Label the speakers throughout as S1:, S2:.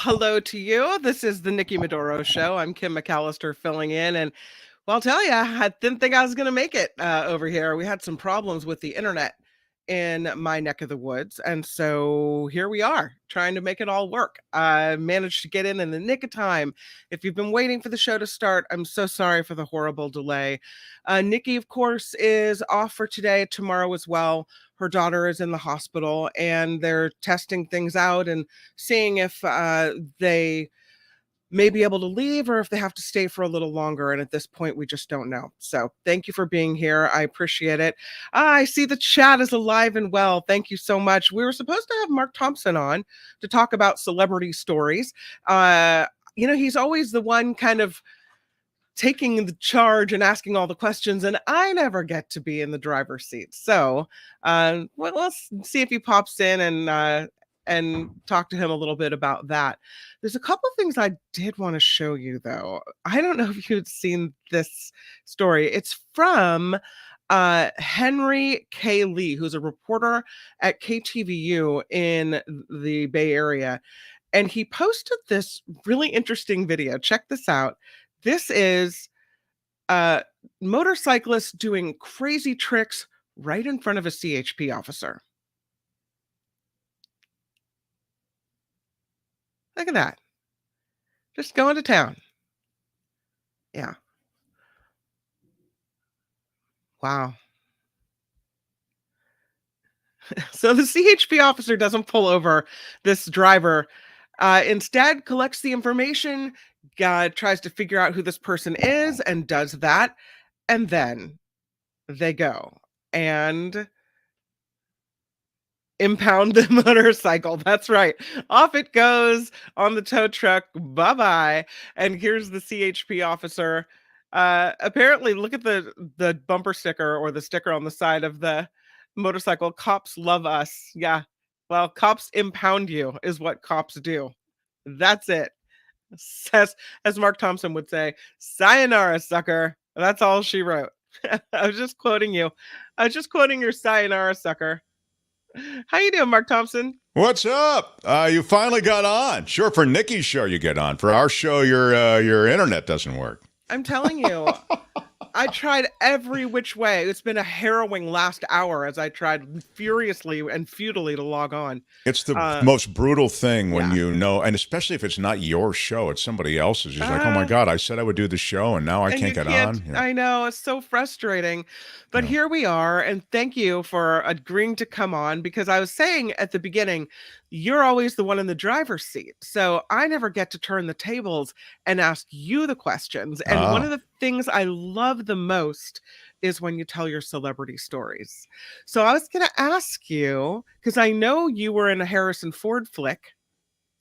S1: hello to you. This is the Nikki Maduro Show. I'm Kim McAllister filling in. And well, I'll tell you, I didn't think I was going to make it over here. We had some problems with the internet in my neck of the woods. And so here we are trying to make it all work. I managed to get in the nick of time. If you've been waiting for the show to start, I'm so sorry for the horrible delay. Nikki, of course, is off for today, tomorrow as well. Her daughter is in the hospital and they're testing things out and seeing if they may be able to leave or if they have to stay for a little longer. And at this point, we just don't know. So thank you for being here. I appreciate it. I see the chat is alive and well. Thank you so much. We were supposed to have Mark Thompson on to talk about celebrity stories. He's always the one kind of taking the charge and asking all the questions, and I never get to be in the driver's seat. So let's see if he pops in and talk to him a little bit about that. There's a couple of things I did want to show you, though. I don't know if you'd seen this story. It's from Henry K. Lee, who's a reporter at KTVU in the Bay Area. And he posted this really interesting video. Check this out. This is motorcyclists doing crazy tricks right in front of a CHP officer. Look at that. Just going to town. Yeah. Wow. So the CHP officer doesn't pull over this driver. Instead, collects the information, tries to figure out who this person is and does that. And then they go and impound the motorcycle. That's right. Off it goes on the tow truck. Bye-bye. And here's the CHP officer. Apparently, look at the bumper sticker or the sticker on the side of the motorcycle. Cops love us. Yeah. Well, cops impound you is what cops do. That's it. As Mark Thompson would say, sayonara, sucker. That's all she wrote. I was just quoting you. I was just quoting your sayonara, sucker. How you doing, Mark Thompson?
S2: What's up? You finally got on. Sure, for Nikki's show you get on. For our show, your internet doesn't work.
S1: I'm telling you, I tried every which way. It's been a harrowing last hour as I tried furiously and futilely to log on.
S2: It's the most brutal thing when you know, and especially if it's not your show, it's somebody else's. You're like, oh my God, I said I would do the show and now I can't get on.
S1: Yeah. I know, it's so frustrating. But here we are, and thank you for agreeing to come on, because I was saying at the beginning, you're always the one in the driver's seat. So I never get to turn the tables and ask you the questions. And one of the things I love the most is when you tell your celebrity stories. So I was going to ask you, because I know you were in a Harrison Ford flick.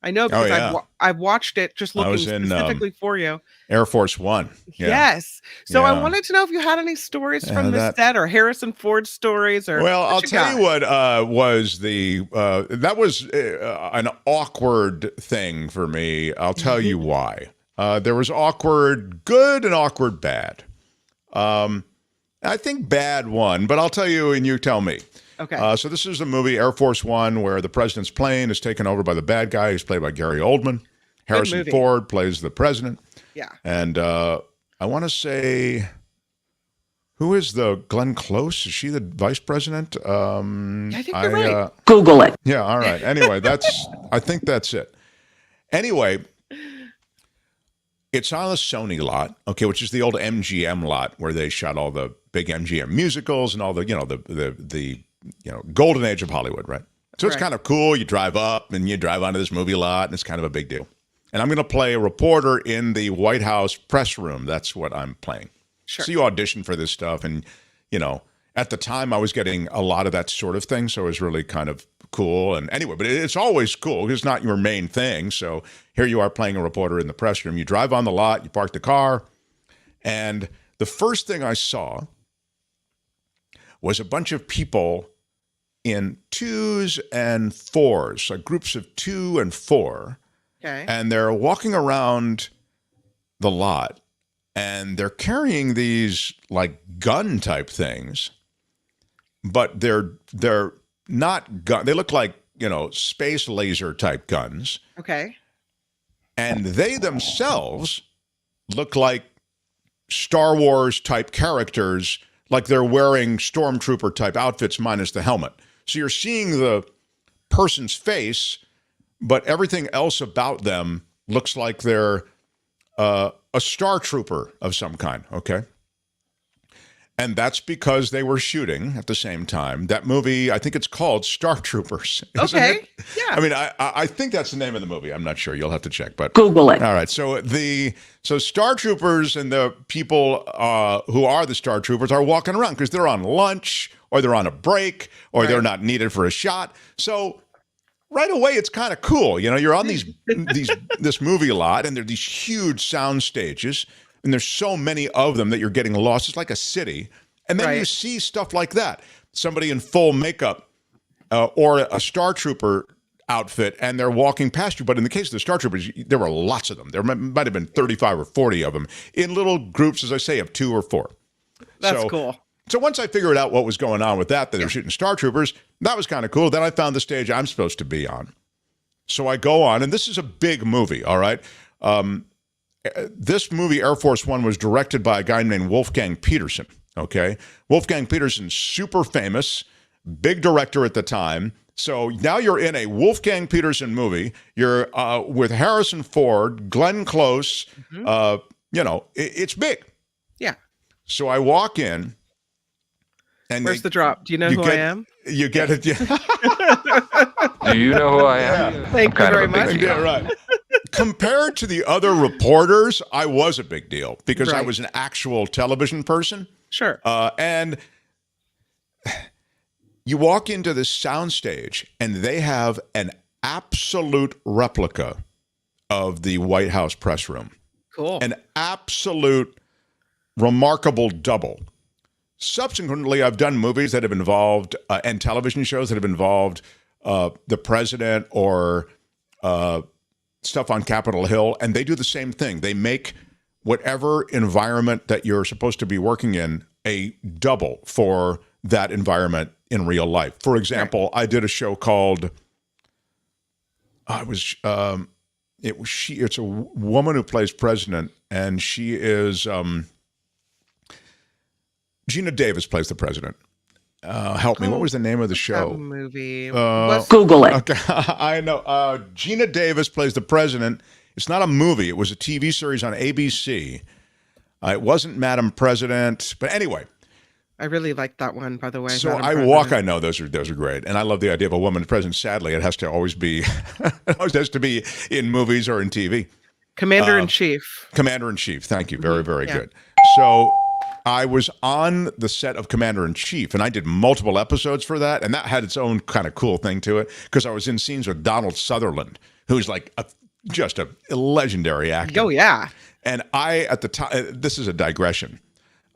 S1: I know because I've watched it just looking specifically for you.
S2: Air Force One.
S1: Yeah. Yes. So I wanted to know if you had any stories from the set or Harrison Ford stories.
S2: Well, I'll tell you what was that was an awkward thing for me. I'll tell you why. There was awkward good and awkward bad. I think bad one, but I'll tell you and you tell me.
S1: Okay.
S2: So this is a movie, Air Force One, where the president's plane is taken over by the bad guy. He's played by Gary Oldman. Harrison Ford plays the president.
S1: Yeah.
S2: And I want to say, who is the Glenn Close? Is she the vice president?
S1: I think you're right.
S3: Google it.
S2: Yeah. All right. Anyway, I think that's it. Anyway, it's on the Sony lot, okay, which is the old MGM lot where they shot all the big MGM musicals and all the, the golden age of Hollywood, right? So it's kind of cool. You drive up and you drive onto this movie lot, and it's kind of a big deal. And I'm going to play a reporter in the White House press room. That's what I'm playing.
S1: Sure.
S2: So you audition for this stuff, and at the time I was getting a lot of that sort of thing, so it was really kind of cool. And anyway, but it's always cool. It's not your main thing. So here you are playing a reporter in the press room. You drive on the lot, you park the car, and the first thing I saw was a bunch of people in 2s and 4s, like groups of 2 and 4.
S1: Okay.
S2: And they're walking around the lot, and they're carrying these like gun type things, but they're not gun. They look like, space laser type guns.
S1: Okay.
S2: And they themselves look like Star Wars type characters, like they're wearing stormtrooper type outfits minus the helmet. So you're seeing the person's face, but everything else about them looks like they're a Star Trooper of some kind, okay? And that's because they were shooting at the same time. That movie, I think it's called Star Troopers.
S1: Okay. Yeah.
S2: I mean, I think that's the name of the movie. I'm not sure. You'll have to check. But
S3: Google it.
S2: All right. So Star Troopers and the people who are the Star Troopers are walking around because they're on lunch or they're on a break or they're not needed for a shot. So right away, it's kind of cool. You know, you're on this movie lot, and there are these huge sound stages. And there's so many of them that you're getting lost. It's like a city. And then you see stuff like that. Somebody in full makeup or a Star Trooper outfit, and they're walking past you. But in the case of the Star Troopers, there were lots of them. There might have been 35 or 40 of them in little groups, as I say, of 2 or 4.
S1: That's cool.
S2: So once I figured out what was going on with that they're shooting Star Troopers, that was kind of cool. Then I found the stage I'm supposed to be on. So I go on, and this is a big movie, all right? This movie, Air Force One, was directed by a guy named Wolfgang Peterson, okay? Wolfgang Peterson, super famous, big director at the time. So now you're in a Wolfgang Peterson movie. You're with Harrison Ford, Glenn Close. You know, it's big.
S1: Yeah.
S2: So I walk in. And
S1: where's the drop? Do you know who I am?
S2: You get it. Yeah.
S4: Do you know who I am?
S1: Yeah. Thank you very much.
S2: Yeah, right. Compared to the other reporters, I was a big deal because I was an actual television person.
S1: Sure.
S2: And you walk into this soundstage, and they have an absolute replica of the White House press room.
S1: Cool.
S2: An absolute remarkable double. Subsequently, I've done movies that have involved and television shows that have involved the president or stuff on Capitol Hill, and they do the same thing. They make whatever environment that you're supposed to be working in a double for that environment in real life. For example, I did a show called it's a woman who plays president, and she is Gina Davis plays the president. Help me. What was the name of the show?
S1: That movie.
S3: Google it.
S2: Okay, I know. Gina Davis plays the president. It's not a movie. It was a TV series on ABC. It wasn't Madam President, but anyway.
S1: I really like that one, by the way.
S2: So
S1: Madam
S2: I
S1: President.
S2: Walk. I know those are great, and I love the idea of a woman president. Sadly, it has to always be, it always has to be in movies or in TV.
S1: Commander in Chief.
S2: Commander in Chief. Thank you. Very, very good. So I was on the set of Commander in Chief, and I did multiple episodes for that, and that had its own kind of cool thing to it because I was in scenes with Donald Sutherland, who's like just a legendary actor.
S1: Oh yeah.
S2: And I, at the time, this is a digression,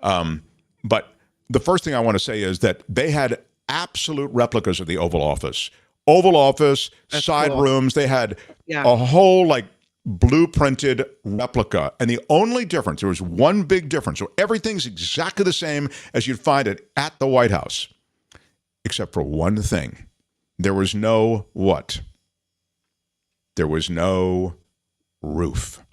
S2: but the first thing I want to say is that they had absolute replicas of the Oval Office. That's side cool. Rooms. They had a whole like blueprinted replica. And the only difference, there was one big difference. So everything's exactly the same as you'd find it at the White House, except for one thing. There was no what? There was no roof.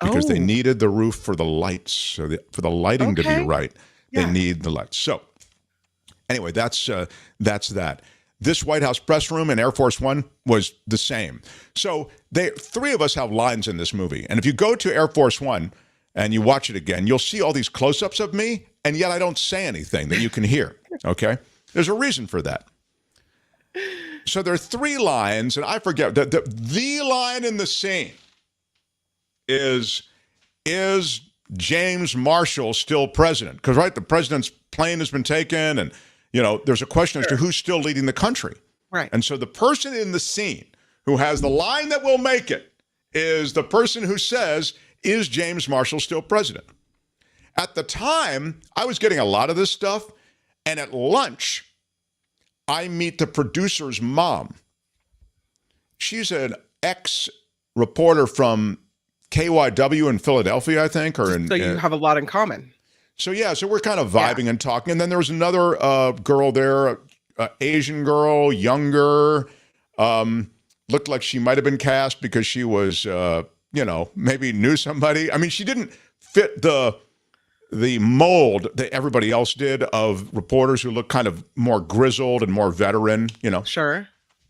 S2: Because they needed the roof for the lights, so for the lighting to be right. They need the lights. So anyway, that's that. This White House press room in Air Force One was the same. So three of us have lines in this movie. And if you go to Air Force One and you watch it again, you'll see all these close-ups of me, and yet I don't say anything that you can hear, okay? There's a reason for that. So there are 3 lines, and I forget. The line in the scene is James Marshall still president? Because, right, the president's plane has been taken, and, you know, there's a question as to who's still leading the country.
S1: Right.
S2: And so the person in the scene who has the line that will make it is the person who says, is James Marshall still president? At the time, I was getting a lot of this stuff, and at lunch, I meet the producer's mom. She's an ex-reporter from KYW in Philadelphia, I think. So
S1: you have a lot in common.
S2: So we're kind of vibing and talking. And then there was another girl there, Asian girl, younger, looked like she might have been cast because she was maybe knew somebody. I mean, she didn't fit the mold that everybody else did of reporters who look kind of more grizzled and more veteran,
S1: Sure.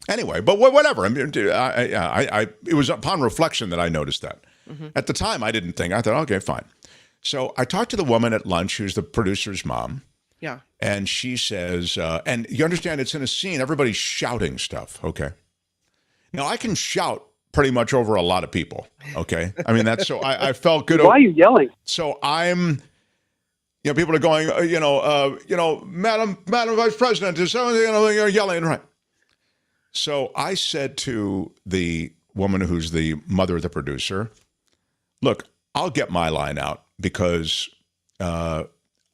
S2: Anyway, but whatever. I mean, it was upon reflection that I noticed that. At the time, I didn't think. I thought, okay, fine. So I talked to the woman at lunch who's the producer's mom.
S1: Yeah.
S2: And she says, and you understand it's in a scene, everybody's shouting stuff, okay? Now, I can shout pretty much over a lot of people, okay? I mean, that's so I felt good.
S3: Why are you yelling?
S2: So I'm, people are going, Madam Vice President, is you're yelling, right? So I said to the woman who's the mother of the producer, look, I'll get my line out because I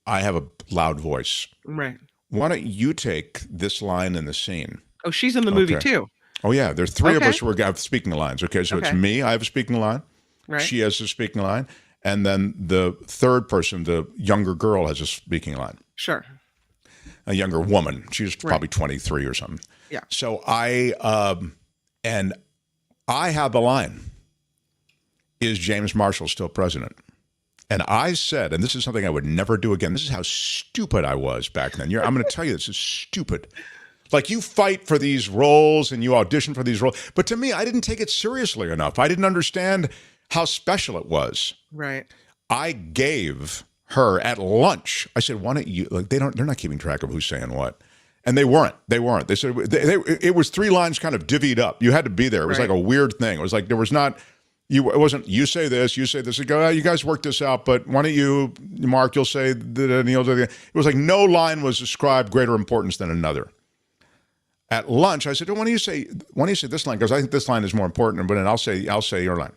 S2: have a loud voice.
S1: Right.
S2: Why don't you take this line in the scene?
S1: Oh, she's in the movie too.
S2: Oh, yeah. There's three of us who have speaking lines. Okay, so it's me. I have a speaking line.
S1: Right.
S2: She has a speaking line. And then the third person, the younger girl, has a speaking line.
S1: Sure.
S2: A younger woman. She's probably 23 or something.
S1: Yeah.
S2: So I have the line, is James Marshall still president? And I said, and this is something I would never do again. This is how stupid I was back then. I'm going to tell you, this is stupid. Like, you fight for these roles and you audition for these roles. But to me, I didn't take it seriously enough. I didn't understand how special it was.
S1: Right.
S2: I gave her at lunch, I said, why don't you, like, they're not keeping track of who's saying what. And they weren't. They said, it was three lines kind of divvied up. You had to be there. It was like a weird thing. It was like, there was not, it wasn't, you say this, you say this. You go, you guys work this out, but why don't you, Mark, you'll say that, it was like no line was ascribed greater importance than another. At lunch, I said, why don't you say this line? Because I think this line is more important, but then I'll say your line.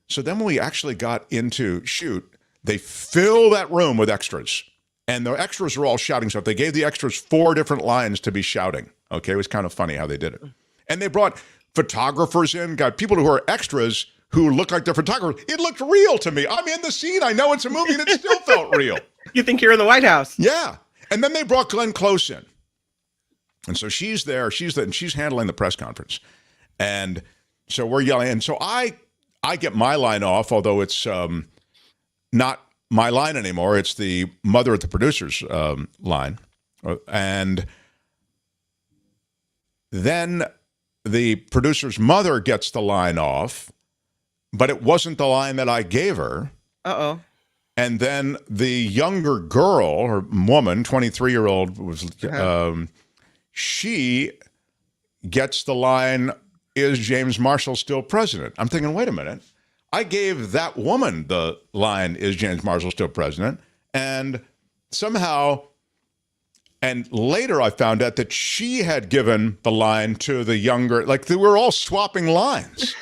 S2: So then when we actually got into shoot, they fill that room with extras. And the extras were all shouting stuff. They gave the extras 4 different lines to be shouting. Okay, it was kind of funny how they did it. And they brought photographers in, got people who are extras who look like they're photographers. It looked real to me. I'm in the scene. I know it's a movie, and it still felt real.
S1: You think you're in the White House?
S2: Yeah. And then they brought Glenn Close in. And so she's there. And she's handling the press conference. And so we're yelling. And so I get my line off, although it's not my line anymore. It's the mother at the producer's line. And then the producer's mother gets the line off, but it wasn't the line that I gave her.
S1: Uh-oh.
S2: And then the younger girl, or woman, 23-year-old, was she gets the line, is James Marshall still president? I'm thinking, wait a minute. I gave that woman the line, is James Marshall still president? And somehow, and later I found out that she had given the line to the younger, like they were all swapping lines.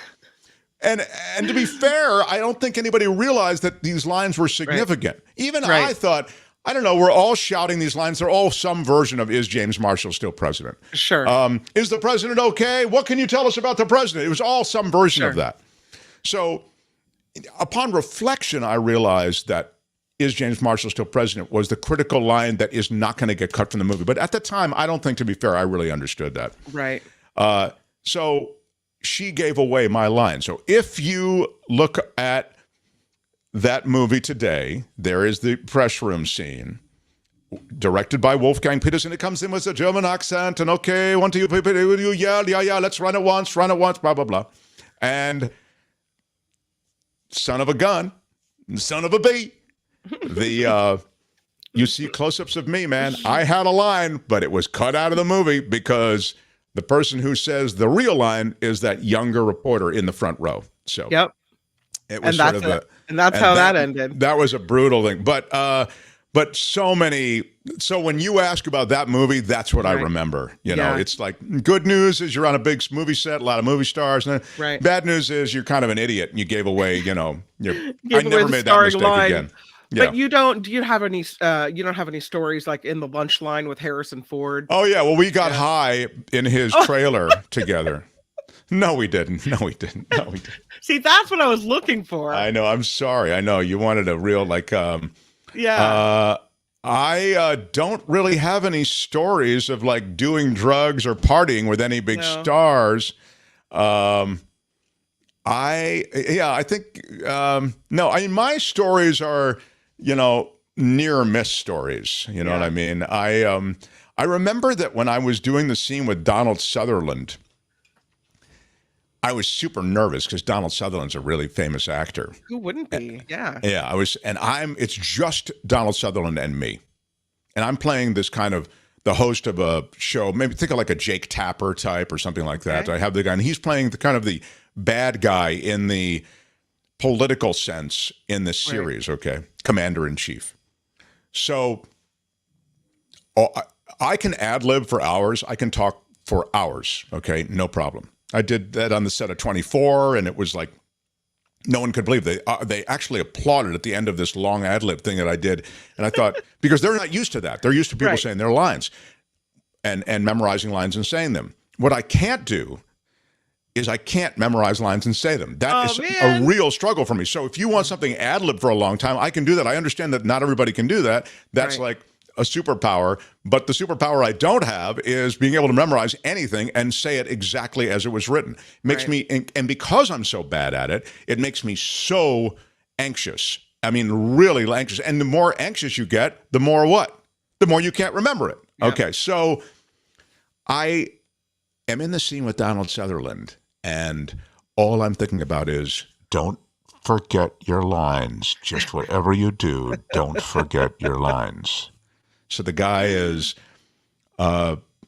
S2: And to be fair, I don't think anybody realized that these lines were significant. Right. Even I thought, I don't know, we're all shouting these lines. They're all some version of, is James Marshall still president?
S1: Sure.
S2: Is the president okay? What can you tell us about the president? It was all some version of that. So upon reflection, I realized that is James Marshall still president was the critical line that is not going to get cut from the movie. But at the time, I don't think, to be fair, I really understood that.
S1: Right.
S2: So she gave away my line. So if you look at that movie today, there is the press room scene directed by Wolfgang Peterson. It comes in with a German accent and, okay, one to you yell, yeah, let's run it once, blah, blah, blah. And son of a gun, son of a bee. You see close-ups of me, man. I had a line, but it was cut out of the movie because the person who says the real line is that younger reporter in the front row. So
S1: yep.
S2: It was
S1: and that's how that ended.
S2: That was a brutal thing. But so when you ask about that movie, that's what I remember. You know, it's like good news is you're on a big movie set, a lot of movie stars. And bad news is you're kind of an idiot and you gave away, I never made that mistake again. Yeah.
S1: But you don't have any stories like in the lunch line with Harrison Ford?
S2: Oh yeah, well we got high in his trailer together. No, we didn't.
S1: See, that's what I was looking for.
S2: I know. I'm sorry. I know you wanted a real I don't really have any stories of like doing drugs or partying with any big stars. I think no. I mean, my stories are, near miss stories. You know what I mean? I remember that when I was doing the scene with Donald Sutherland, I was super nervous because Donald Sutherland's a really famous actor.
S1: Who wouldn't be? Yeah.
S2: Yeah, I was, and it's just Donald Sutherland and me, and I'm playing this kind of the host of a show. Maybe think of like a Jake Tapper type or something like that.
S1: Okay.
S2: I have the guy, and he's playing the kind of the bad guy in the political sense in this series. Right. Okay, commander in chief. So I can ad lib for hours. I can talk for hours. Okay, no problem. I did that on the set of 24, and it was like no one could believe they actually applauded at the end of this long ad lib thing that I did. And I thought, because they're not used to that. They're used to people saying their lines and memorizing lines and saying them. What I can't do is I can't memorize lines and say them. That is a real struggle for me. So if you want something ad lib for a long time, I can do that. I understand that not everybody can do that. That's like a superpower, but the superpower I don't have is being able to memorize anything and say it exactly as it was written. It makes me, and because I'm so bad at it, it makes me so anxious. I mean, really anxious. And the more anxious you get, the more what? The more you can't remember it. Yeah. Okay, so I am in the scene with Donald Sutherland, and all I'm thinking about is, don't forget your lines. Just whatever you do, don't forget your lines. So the guy is,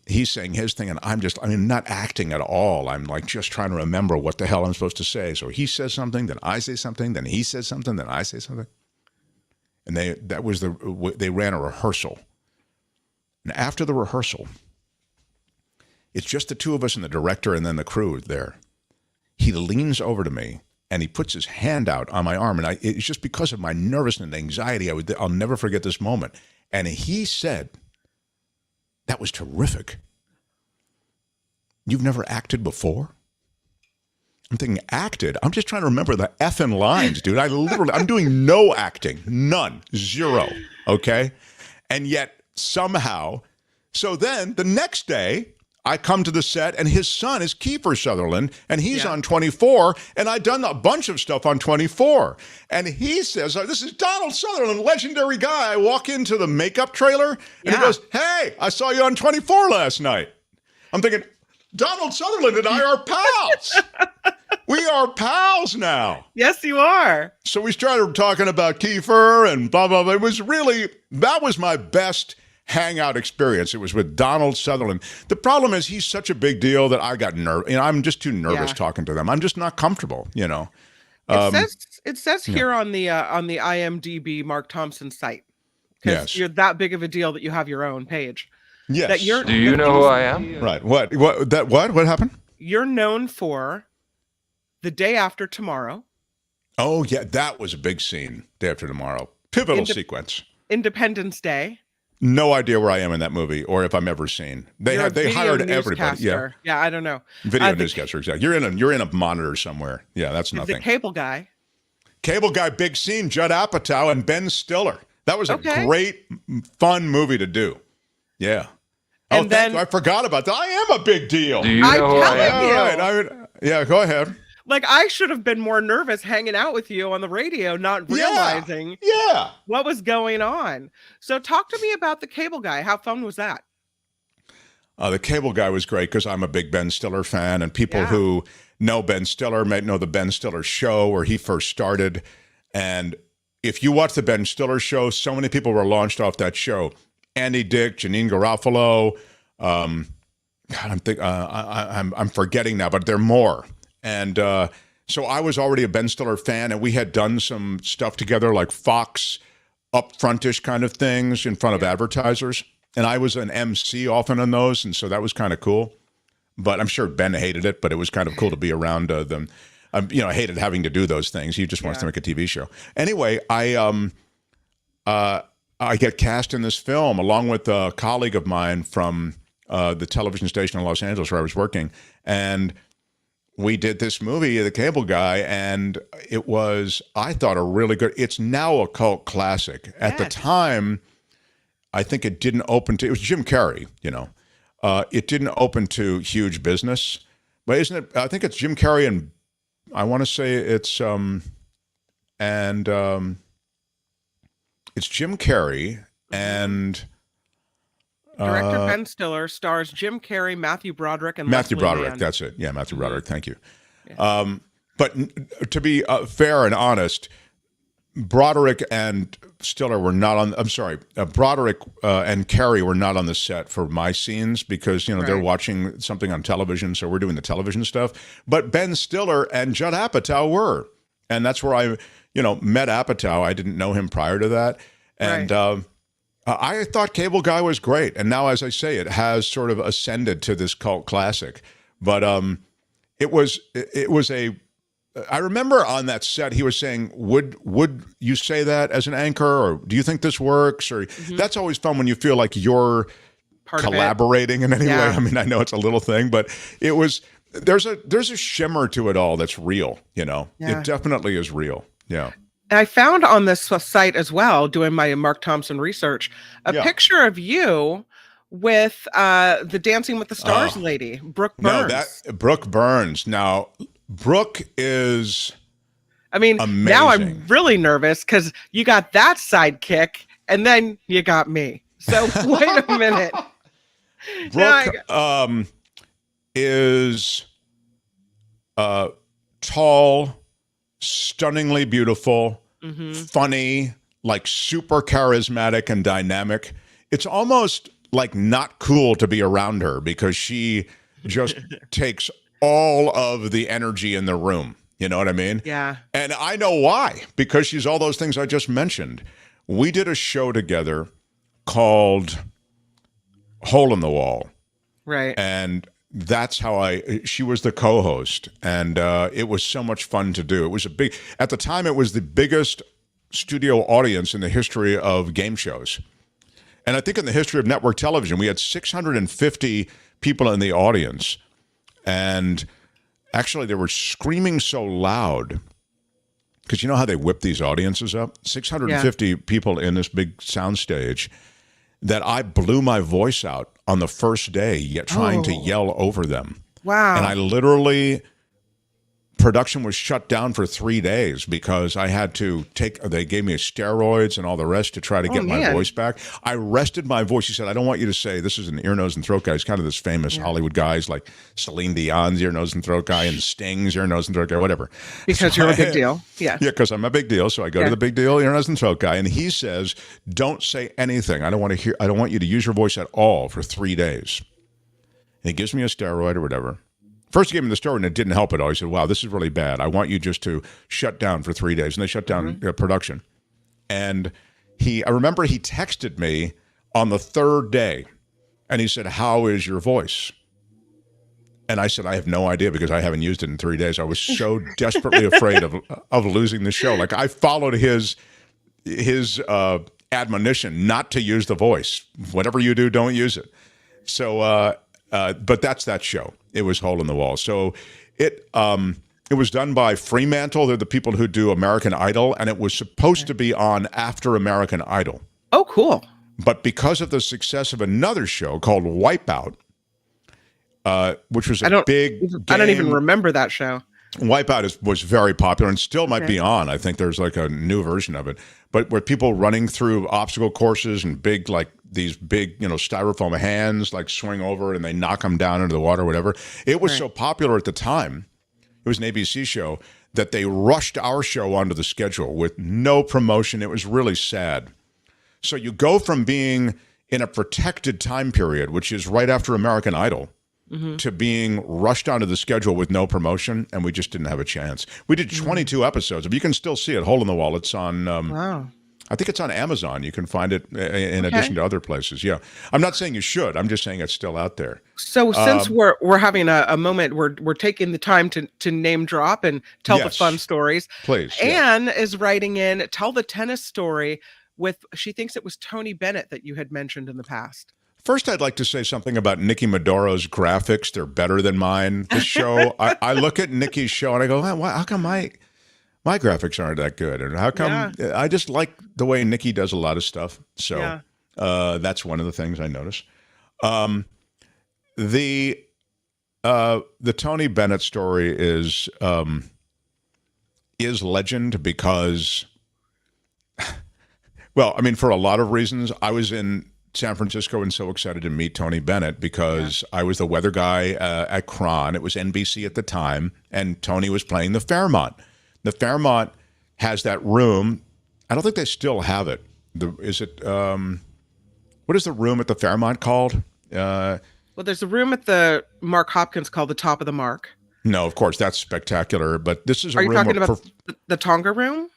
S2: he's saying his thing, and I'm not acting at all. I'm like just trying to remember what the hell I'm supposed to say. So he says something, then I say something, then he says something, then I say something. And they ran a rehearsal. And after the rehearsal, it's just the two of us and the director and then the crew there. He leans over to me and he puts his hand out on my arm. And it's just because of my nervousness and anxiety, I'll never forget this moment. And he said, "That was terrific. You've never acted before?" I'm thinking, acted? I'm just trying to remember the effing lines, dude. I'm doing no acting. None. Zero. Okay? And yet, somehow, so then the next day, I come to the set, and his son is Kiefer Sutherland, and he's on 24, and I'd done a bunch of stuff on 24. And he says, "This is Donald Sutherland, legendary guy." I walk into the makeup trailer, and he goes, "Hey, I saw you on 24 last night." I'm thinking, Donald Sutherland and I are pals. We are pals now.
S1: Yes, you are.
S2: So we started talking about Kiefer and blah, blah, blah. That was my best hangout experience. It was with Donald Sutherland. The problem is he's such a big deal that I got nervous. I'm just too nervous talking to them. I'm just not comfortable,
S1: It says here on the IMDb Mark Thompson site, because you're that big of a deal that you have your own page.
S2: Yes.
S4: Do you know who I am?
S2: Right. What happened?
S1: You're known for The Day After Tomorrow.
S2: Oh, yeah. That was a big scene. Day After Tomorrow. Pivotal sequence.
S1: Independence Day.
S2: No idea where I am in that movie or if I'm ever seen. They hired everybody.
S1: Yeah, I don't know.
S2: Video newscaster, exactly. You're in a monitor somewhere. Yeah, that's nothing.
S1: The cable guy.
S2: Cable guy, big scene. Judd Apatow and Ben Stiller. That was a great, fun movie to do. Yeah.
S1: And then
S2: I forgot about that. I am a big deal.
S4: Do you know who I am?
S2: All right. Yeah, go ahead.
S1: Like, I should have been more nervous hanging out with you on the radio, not realizing what was going on. So talk to me about the cable guy. How fun was that?
S2: The cable guy was great because I'm a big Ben Stiller fan, and people who know Ben Stiller may know the Ben Stiller show where he first started. And if you watch the Ben Stiller show, so many people were launched off that show. Andy Dick, Janine Garofalo. I'm forgetting now, but there are more. And so I was already a Ben Stiller fan, and we had done some stuff together, like Fox upfrontish kind of things in front of advertisers. And I was an MC often on those, and so that was kind of cool. But I'm sure Ben hated it, but it was kind of cool to be around them. I hated having to do those things. He just wants to make a TV show. Anyway, I get cast in this film along with a colleague of mine from the television station in Los Angeles where I was working. And we did this movie, The Cable Guy, and it was, I thought, a really good, it's now a cult classic. At the time, I think it didn't open to, it was Jim Carrey, it didn't open to huge business. But isn't it, I think it's Jim Carrey and I want to say it's and it's Jim Carrey and
S1: Director Ben Stiller, stars Jim Carrey, Matthew Broderick, and
S2: Matthew
S1: Leslie
S2: Broderick.
S1: Mann.
S2: That's it. Yeah, Matthew Broderick. Thank you.
S1: Yeah.
S2: But to be fair and honest, Broderick and Stiller were not on. I'm sorry, Broderick and Carey were not on the set for my scenes because they're watching something on television, so we're doing the television stuff. But Ben Stiller and Judd Apatow were, and that's where I met Apatow. I didn't know him prior to that, and I thought Cable Guy was great. And now, as I say, it has sort of ascended to this cult classic. But it was a. I remember on that set he was saying, "Would you say that as an anchor, or do you think this works?" Or that's always fun when you feel like you're collaborating in any way. I mean, I know it's a little thing, but it was there's a shimmer to it all that's real. It definitely is real. Yeah.
S1: And I found on this site as well, doing my Mark Thompson research, a picture of you with the Dancing with the Stars lady, Brooke Burns.
S2: No, Brooke Burns. Now. Brooke is amazing.
S1: Now I'm really nervous because you got that sidekick and then you got me. So wait a minute.
S2: Brooke is tall, stunningly beautiful, funny, like super charismatic and dynamic. It's almost like not cool to be around her because she just takes all of the energy in the room. You know what I mean?
S1: Yeah.
S2: And I know why, because she's all those things I just mentioned. We did a show together called Hole in the Wall.
S1: Right.
S2: And that's how she was the co-host. And it was so much fun to do. It was at the time, it was the biggest studio audience in the history of game shows. And I think in the history of network television, we had 650 people in the audience. And actually, they were screaming so loud because you know how they whip these audiences up? 650 people in this big soundstage that I blew my voice out on the first day yet trying to yell over them.
S1: Wow.
S2: And I literally, production was shut down for 3 days because I had to they gave me steroids and all the rest to try to get my voice back. I rested my voice. He said, I don't want you to say, this is an ear, nose, and throat guy. He's kind of this famous Hollywood guys like Celine Dion's ear, nose, and throat guy and Sting's ear, nose, and throat guy, whatever.
S1: Because you're a big deal. Yeah.
S2: Yeah, because I'm a big deal. So I go to the big deal, ear, nose, and throat guy. And he says, don't say anything. I don't want you to use your voice at all for 3 days. And he gives me a steroid or whatever. First, he gave me the story, and it didn't help at all. He said, wow, this is really bad. I want you just to shut down for 3 days. And they shut down production. And I remember he texted me on the third day, and he said, how is your voice? And I said, I have no idea because I haven't used it in 3 days. I was so desperately afraid of losing the show. Like, I followed his admonition not to use the voice. Whatever you do, don't use it. So, but that's that show. It was Hole in the Wall. So it was done by Fremantle. They're the people who do American Idol, and it was supposed to be on after American Idol.
S1: Oh, cool.
S2: But because of the success of another show called Wipeout, which was a big game.
S1: I don't even remember that show.
S2: Wipeout was very popular and still might be on. I think there's like a new version of it. But where people running through obstacle courses and these big, styrofoam hands like swing over and they knock them down into the water or whatever. It was so popular at the time, it was an ABC show, that they rushed our show onto the schedule with no promotion. It was really sad. So you go from being in a protected time period, which is right after American Idol, to being rushed onto the schedule with no promotion, and we just didn't have a chance. We did 22 episodes. If you can still see it, Hole in the Wall, it's on, I think it's on Amazon. You can find it in addition to other places. Yeah. I'm not saying you should. I'm just saying it's still out there.
S1: So since we're having a moment, we're taking the time to name drop and tell the fun stories.
S2: Please.
S1: Anne is writing in, tell the tennis story she thinks it was Tony Bennett that you had mentioned in the past.
S2: First, I'd like to say something about Nikki Maduro's graphics. They're better than mine. The show, I look at Nikki's show and I go, how come my graphics aren't that good? And how come I just like the way Nikki does a lot of stuff. So that's one of the things I notice. The Tony Bennett story is is legend because, well, I mean, for a lot of reasons. I was in San Francisco and so excited to meet Tony Bennett because I was the weather guy at Cron. It was NBC at the time, and Tony was playing the Fairmont. The Fairmont has that room. I don't think they still have it. What is the room at the Fairmont called?
S1: Well, there's a room at the Mark Hopkins called the Top of the Mark.
S2: No, of course, that's spectacular. But this is a
S1: Are you
S2: room.
S1: talking about the Tonga room?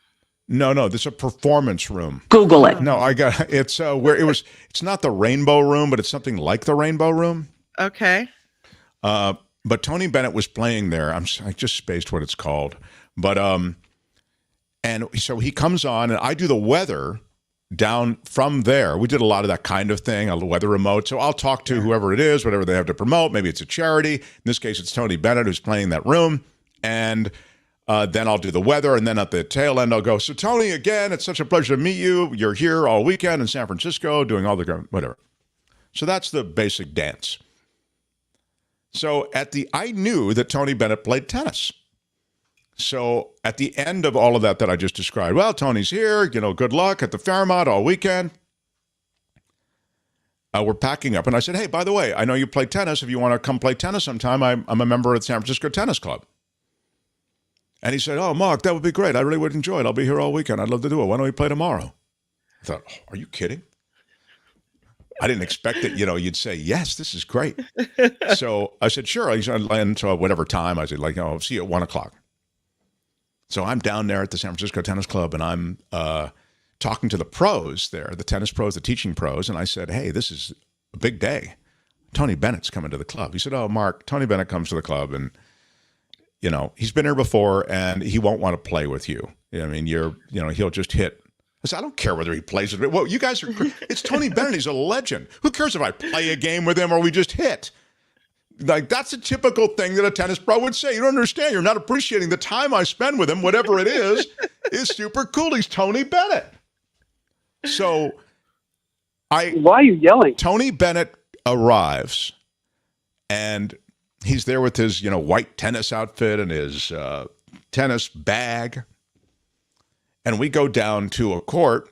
S2: No, this is a performance room.
S3: Google it.
S2: No, it's where it was. It's not the Rainbow Room, but it's something like the Rainbow Room.
S1: Okay.
S2: But Tony Bennett was playing there. I just spaced what it's called. But and so he comes on, and I do the weather down from there. We did a lot of that kind of thing, a weather remote. So I'll talk to whoever it is, whatever they have to promote. Maybe it's a charity. In this case, it's Tony Bennett who's playing that room. And then I'll do the weather. And then at the tail end, I'll go, so Tony, again, it's such a pleasure to meet you. You're here all weekend in San Francisco doing all the whatever. So that's the basic dance. So I knew that Tony Bennett played tennis. So at the end of all of that I just described, well, Tony's here, good luck at the Fairmont all weekend. We're packing up. And I said, hey, by the way, I know you play tennis. If you want to come play tennis sometime, I'm a member of the San Francisco Tennis Club. And he said, oh, Mark, that would be great. I really would enjoy it. I'll be here all weekend. I'd love to do it. Why don't we play tomorrow? I thought, oh, are you kidding? I didn't expect that, you'd say, yes, this is great. So I said, sure. I said, and so whatever time, I said, I'll see you at 1:00. So I'm down there at the San Francisco Tennis Club, and I'm talking to the pros there, the tennis pros, the teaching pros, and I said, hey, this is a big day. Tony Bennett's coming to the club. He said, oh, Mark, Tony Bennett comes to the club, and, he's been here before, and he won't want to play with you. I mean, he'll just hit. I said, I don't care whether he plays with me. Well, you guys it's Tony Bennett. He's a legend. Who cares if I play a game with him or we just hit? That's a typical thing that a tennis pro would say. You don't understand. You're not appreciating the time I spend with him, whatever it is super cool. He's Tony Bennett. So why
S3: are you yelling?
S2: Tony Bennett arrives, and he's there with his, white tennis outfit and his tennis bag. And we go down to a court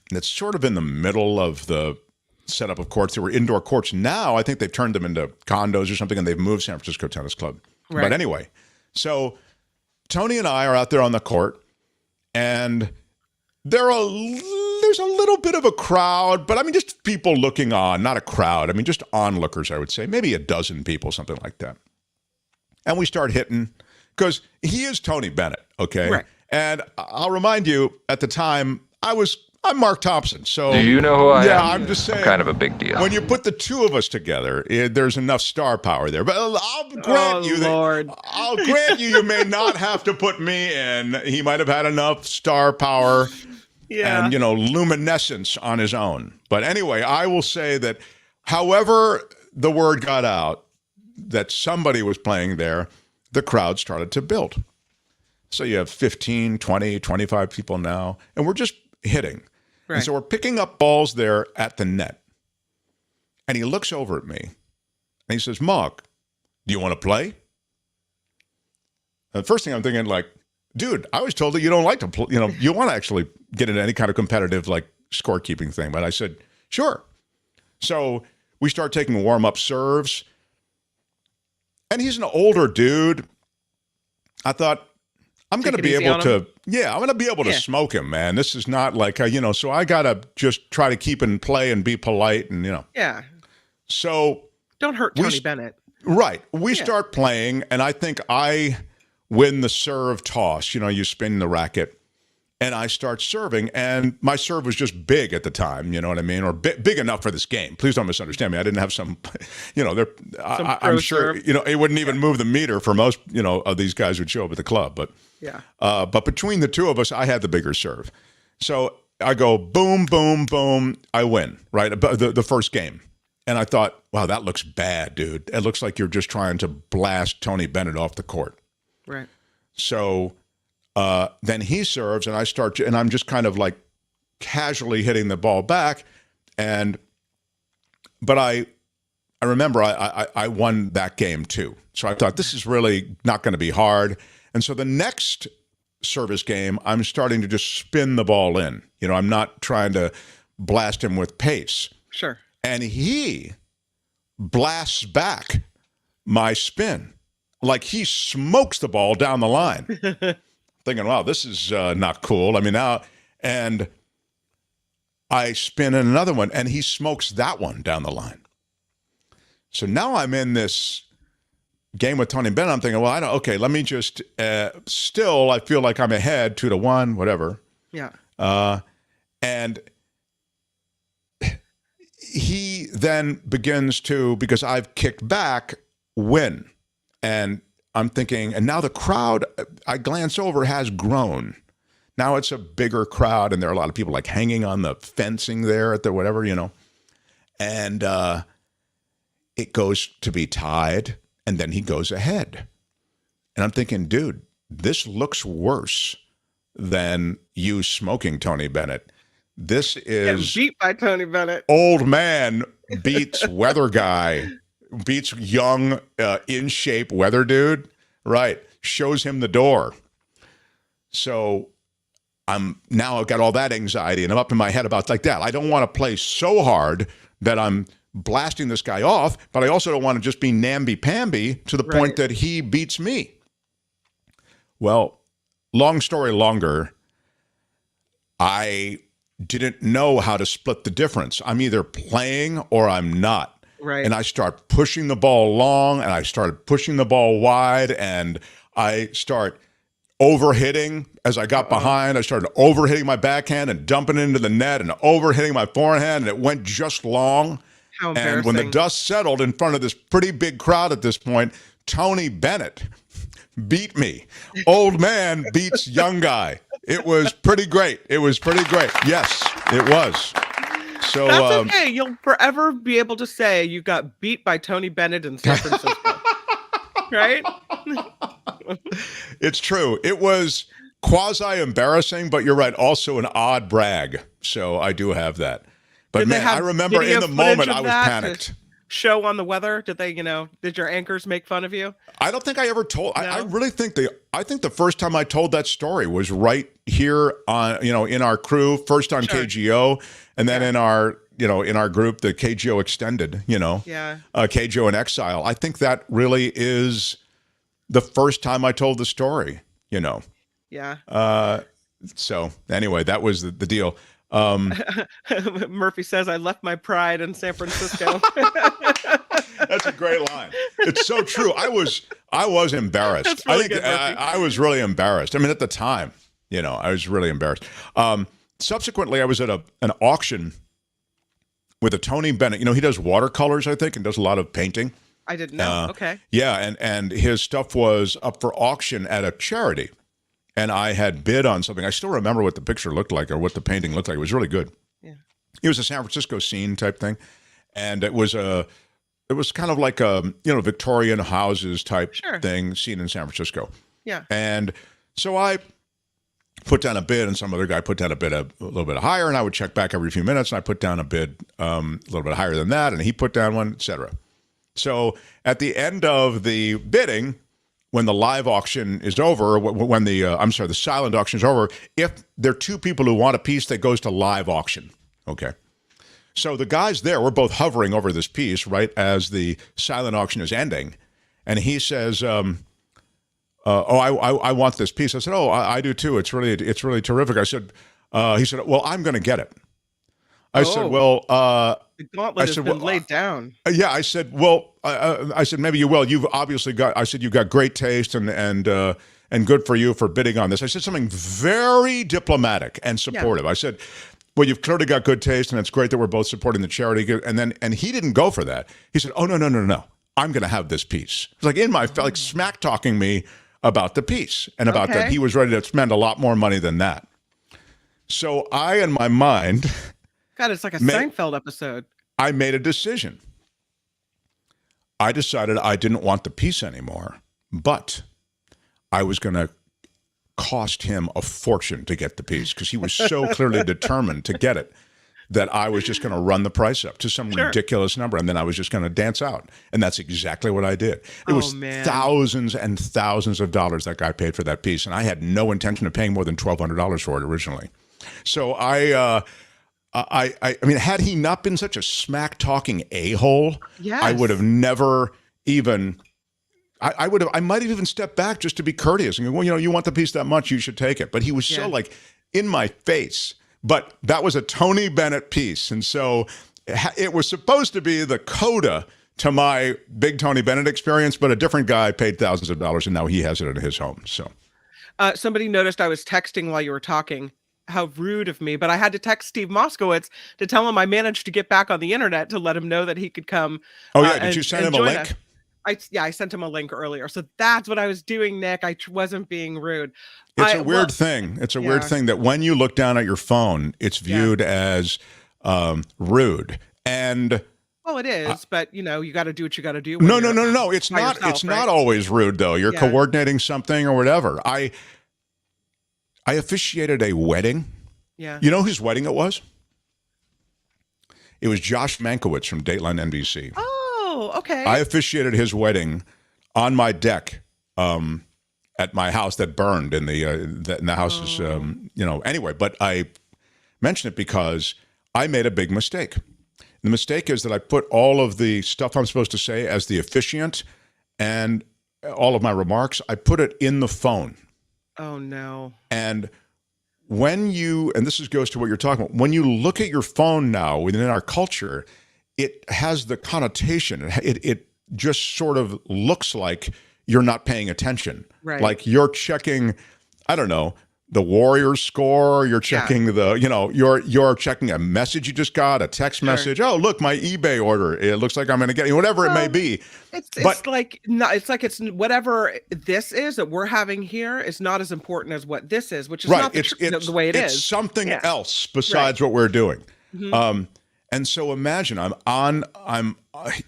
S2: that's sort of in the middle of the setup of courts. There were indoor courts. Now I think they've turned them into condos or something, and they've moved San Francisco Tennis Club. Right. But anyway, so Tony and I are out there on the court, and there's a little bit of a crowd, but I mean just people looking on, not a crowd. I mean just onlookers, I would say, maybe a dozen people, something like that. And we start hitting because he is Tony Bennett, okay?
S1: Right.
S2: And I'll remind you, at the time, I'm Mark Thompson. So
S4: do you know who I am?
S2: Yeah, I'm just saying.
S4: I'm kind of a big deal.
S2: When you put the two of us together, there's enough star power there. But I'll grant I'll grant you may not have to put me in. He might have had enough star power and, luminescence on his own. But anyway, I will say that however the word got out that somebody was playing there, the crowd started to build. So you have 15, 20, 25 people now, and we're just hitting. Right. And so we're picking up balls there at the net. And he looks over at me, and he says, Mark, do you want to play? And the first thing I'm thinking, dude, I was told that you don't like to play, you want to actually get into any kind of competitive, scorekeeping thing. But I said, sure. So we start taking warm-up serves. And he's an older dude. I thought, I'm going to be able to, I'm going to be able to smoke him, man. This is not so I got to just try to keep in play and be polite and,
S1: Yeah.
S2: So.
S1: Don't hurt Tony Bennett.
S2: Right. We start playing, and I think I win the serve toss. You spin the racket, and I start serving, and my serve was just big at the time, you know what I mean? Or big enough for this game. Please don't misunderstand me. I didn't have some, I'm sure, it wouldn't even move the meter for most, of these guys who'd show up at the club. But but between the two of us, I had the bigger serve. So I go boom, boom, boom. I win, right? The first game. And I thought, wow, that looks bad, dude. It looks like you're just trying to blast Tony Bennett off the court.
S1: Right.
S2: So then he serves, and I'm just kind of casually hitting the ball back. But I remember I won that game too. So I thought this is really not going to be hard. And so the next service game, I'm starting to just spin the ball in. I'm not trying to blast him with pace.
S1: Sure.
S2: And he blasts back my spin. Like he smokes the ball down the line. Thinking, wow, this is not cool. I mean, now, and I spin in another one, and he smokes that one down the line. So now I'm in this game with Tony Bennett. I'm thinking, well, okay, let me just, still, I feel like I'm ahead 2-1, whatever.
S1: Yeah.
S2: And he then begins to, because I've kicked back, win. And I'm thinking, and now the crowd, I glance over, has grown. Now it's a bigger crowd, and there are a lot of people like hanging on the fencing there at the whatever, And it goes to be tied, and then he goes ahead. And I'm thinking, dude, this looks worse than you smoking Tony Bennett. This is
S1: beat by Tony Bennett.
S2: Old man beats weather guy, beats young, in shape weather dude. Right. Shows him the door. So I've got all that anxiety, and I'm up in my head about like that. I don't want to play so hard that I'm blasting this guy off, but I also don't want to just be namby-pamby to the point that he beats me. Well, long story longer, I didn't know how to split the difference. I'm either playing or I'm not.
S1: Right.
S2: And I start pushing the ball long, and I started pushing the ball wide, and I start overhitting. As I got behind, I started overhitting my backhand and dumping it into the net and overhitting my forehand, and it went just long.
S1: How embarrassing.
S2: And when the dust settled in front of this pretty big crowd at this point, Tony Bennett beat me. Old man beats young guy. It was pretty great. Yes, it was. So
S1: that's okay. You'll forever be able to say you got beat by Tony Bennett in San Francisco. Right?
S2: It's true. It was quasi-embarrassing, but you're right, also an odd brag. So I do have that. But man, I remember in the moment I was panicked.
S1: Show on the weather? Did they, did your anchors make fun of you?
S2: I don't think I ever told.
S1: No?
S2: I really think the first time I told that story was right here on, in our crew, first on KGO, and then in our group, the KGO Extended, KGO in Exile. I think that really is the first time I told the story,
S1: Yeah.
S2: So anyway, that was the deal.
S1: Murphy says, I left my pride in San Francisco.
S2: That's a great line. It's so true. I was embarrassed.
S1: That's really
S2: I think
S1: good, Murphy.
S2: I was really embarrassed. I mean, at the time, I was really embarrassed. Subsequently, I was at an auction with a Tony Bennett. He does watercolors, I think, and does a lot of painting.
S1: I didn't know. Okay.
S2: Yeah, and his stuff was up for auction at a charity. And I had bid on something. I still remember what the picture looked like or what the painting looked like. It was really good.
S1: Yeah.
S2: It was a San Francisco scene type thing. And it was kind of like a, Victorian houses type thing seen in San Francisco.
S1: Yeah.
S2: And so I put down a bid, and some other guy put down a bid a little bit higher, and I would check back every few minutes, and I put down a bid a little bit higher than that, and he put down one, et cetera. So at the end of the bidding, when the live auction is over, when the silent auction is over, if there are two people who want a piece, that goes to live auction. Okay. So the guys there were both hovering over this piece right as the silent auction is ending. And he says, I want this piece. I said, I do too. It's really terrific. I said, he said, well, I'm going to get it. I said, well,
S1: the gauntlet has been laid down.
S2: Yeah, I said, well, I said, maybe you will. You've obviously you've got great taste and good for you for bidding on this. I said something very diplomatic and supportive. Yeah. I said, well, you've clearly got good taste, and it's great that we're both supporting the charity. And he didn't go for that. He said, oh, no. I'm going to have this piece. It's like like smack talking me about the piece and about that he was ready to spend a lot more money than that. So I, in my mind...
S1: God, it's like a Seinfeld episode.
S2: I made a decision. I decided I didn't want the piece anymore, but I was going to cost him a fortune to get the piece because he was so clearly determined to get it. that I was just going to run the price up to some ridiculous number, and then I was just going to dance out. And that's exactly what I did. It was thousands and thousands of dollars that guy paid for that piece, and I had no intention of paying more than $1,200 for it originally. So I mean, had he not been such a smack-talking a-hole, I would have never even... I might have even stepped back just to be courteous and go, well, you want the piece that much, you should take it. But he was so like in my face. But that was a Tony Bennett piece. And so it was supposed to be the coda to my big Tony Bennett experience, but a different guy paid thousands of dollars and now he has it in his home. So
S1: somebody noticed I was texting while you were talking. How rude of me, but I had to text Steve Moskowitz to tell him I managed to get back on the internet to let him know that he could come.
S2: Oh yeah, did you send him a link?
S1: I sent him a link earlier. So that's what I was doing, Nick. I wasn't being rude.
S2: It's a weird thing. It's a weird thing that when you look down at your phone, it's viewed as rude. And
S1: well, it is, but you got to do what you got to do.
S2: No. It's not. It's not always rude though. You're coordinating something or whatever. I officiated a wedding. Yeah. You know whose wedding it was? It was Josh Mankiewicz from Dateline NBC.
S1: Oh, okay.
S2: I officiated his wedding on my deck at my house that burned in the houses, anyway. But I mention it because I made a big mistake. The mistake is that I put all of the stuff I'm supposed to say as the officiant and all of my remarks, I put it in the phone.
S1: Oh, no.
S2: And when this goes to what you're talking about, when you look at your phone now within our culture, it has the connotation. It just sort of looks like you're not paying attention.
S1: Right.
S2: Like you're checking, I don't know, the Warriors score, you're checking you're checking a message you just got, a text message. Oh, look, my eBay order. It looks like I'm going to get whatever it may be.
S1: It's like whatever this is that we're having here is not as important as what this is, which is not the way it is.
S2: It's something else besides what we're doing. Mm-hmm. And so imagine I'm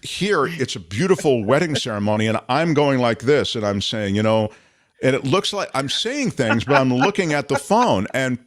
S2: here. It's a beautiful wedding ceremony, and I'm going like this, and I'm saying, and it looks like I'm saying things, but I'm looking at the phone, and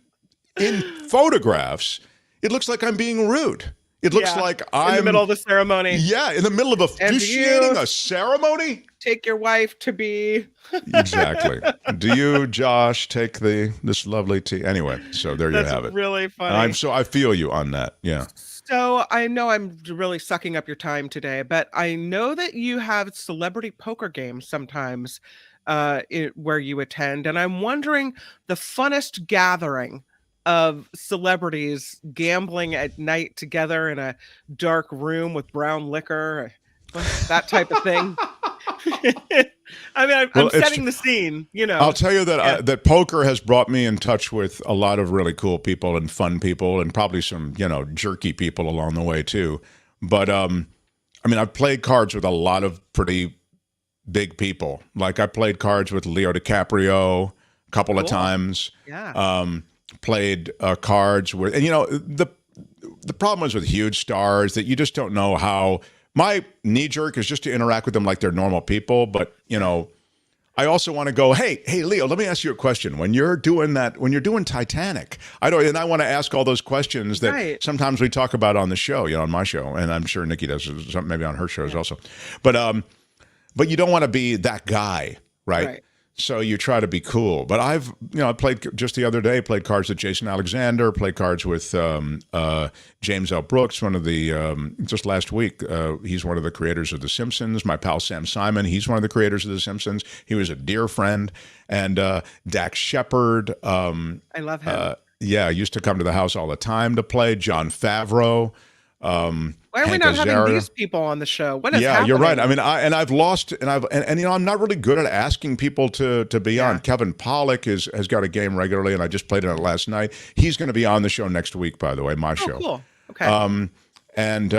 S2: in photographs, it looks like I'm being rude. It looks like I'm
S1: in the middle of the ceremony.
S2: Yeah, in the middle of officiating a ceremony.
S1: Take your wife to be.
S2: Exactly. Do you, Josh, take this lovely tea? Anyway, so there you have it.
S1: That's really funny.
S2: I feel you on that. Yeah.
S1: So I know I'm really sucking up your time today, but I know that you have celebrity poker games sometimes where you attend, and I'm wondering the funnest gathering of celebrities gambling at night together in a dark room with brown liquor, that type of thing. I mean, I'm setting the scene,
S2: I'll tell you that that poker has brought me in touch with a lot of really cool people and fun people, and probably some, jerky people along the way too. But I've played cards with a lot of pretty big people. Like I played cards with Leo DiCaprio a couple of times. Yeah. Played cards with, and the problem is with huge stars that you just don't know how. My knee jerk is just to interact with them like they're normal people. But, I also want to go, hey, Leo, let me ask you a question. When you're doing Titanic, I want to ask all those questions that sometimes we talk about on the show, on my show. And I'm sure Nikki does something maybe on her shows also. But you don't want to be that guy, right? So you try to be cool. But I played just the other day, played cards with Jason Alexander, played cards with James L. Brooks, one of the, just last week, he's one of the creators of The Simpsons. My pal Sam Simon, he's one of the creators of The Simpsons. He was a dear friend. And Dax Shepard.
S1: I love him.
S2: Used to come to the house all the time to play. John Favreau.
S1: Why are we not having these people on the show? What is happening?
S2: You're right. I mean, I've lost, and I'm not really good at asking people to be on. Kevin Pollak has got a game regularly, and I just played in it last night. He's going to be on the show next week, by the way, my show.
S1: Cool. Okay.
S2: And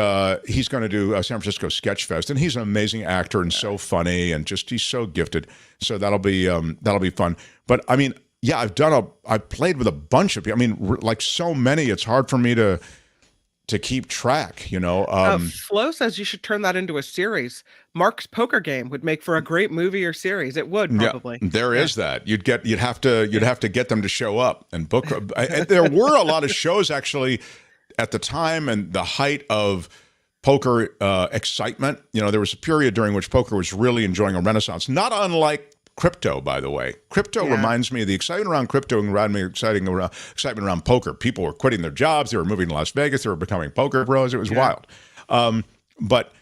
S2: he's going to do San Francisco Sketch Fest, and he's an amazing actor and so funny, and he's so gifted. So that'll be fun. But I mean, I've played with a bunch of people. I mean, like so many, it's hard for me to keep track,
S1: Flo says you should turn that into a series. Mark's poker game would make for a great movie or series. It would probably.
S2: Yeah, there is that. You'd have to get them to show up and book. There were a lot of shows actually at the time and the height of poker excitement, there was a period during which poker was really enjoying a renaissance, not unlike crypto, by the way. Crypto reminds me of the excitement around crypto and around me excitement around poker. People were quitting their jobs. They were moving to Las Vegas. They were becoming poker pros. It was wild. But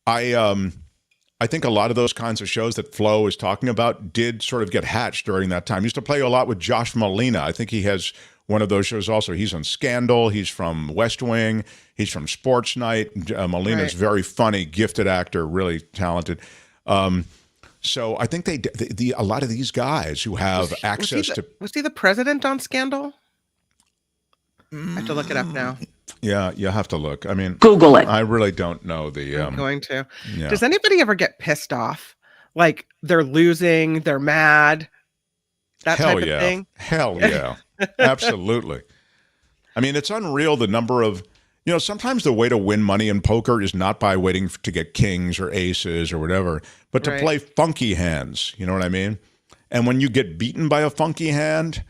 S2: I think a lot of those kinds of shows that Flo is talking about did sort of get hatched during that time. I used to play a lot with Josh Molina. I think he has one of those shows also. He's on Scandal. He's from West Wing. He's from Sports Night. Molina's very funny, gifted actor, really talented. So I think a lot of these guys who have access to...
S1: Was he the president on Scandal? I have to look it up now.
S2: Yeah, you have to look. I mean,
S3: Google it.
S2: I really don't know the...
S1: I'm going to.
S2: Yeah.
S1: Does anybody ever get pissed off? Like they're losing, they're mad, that type of thing?
S2: Hell yeah. Absolutely. I mean, it's unreal the number of... sometimes the way to win money in poker is not by waiting to get kings or aces or whatever, but to play funky hands. You know what I mean? And when you get beaten by a funky hand,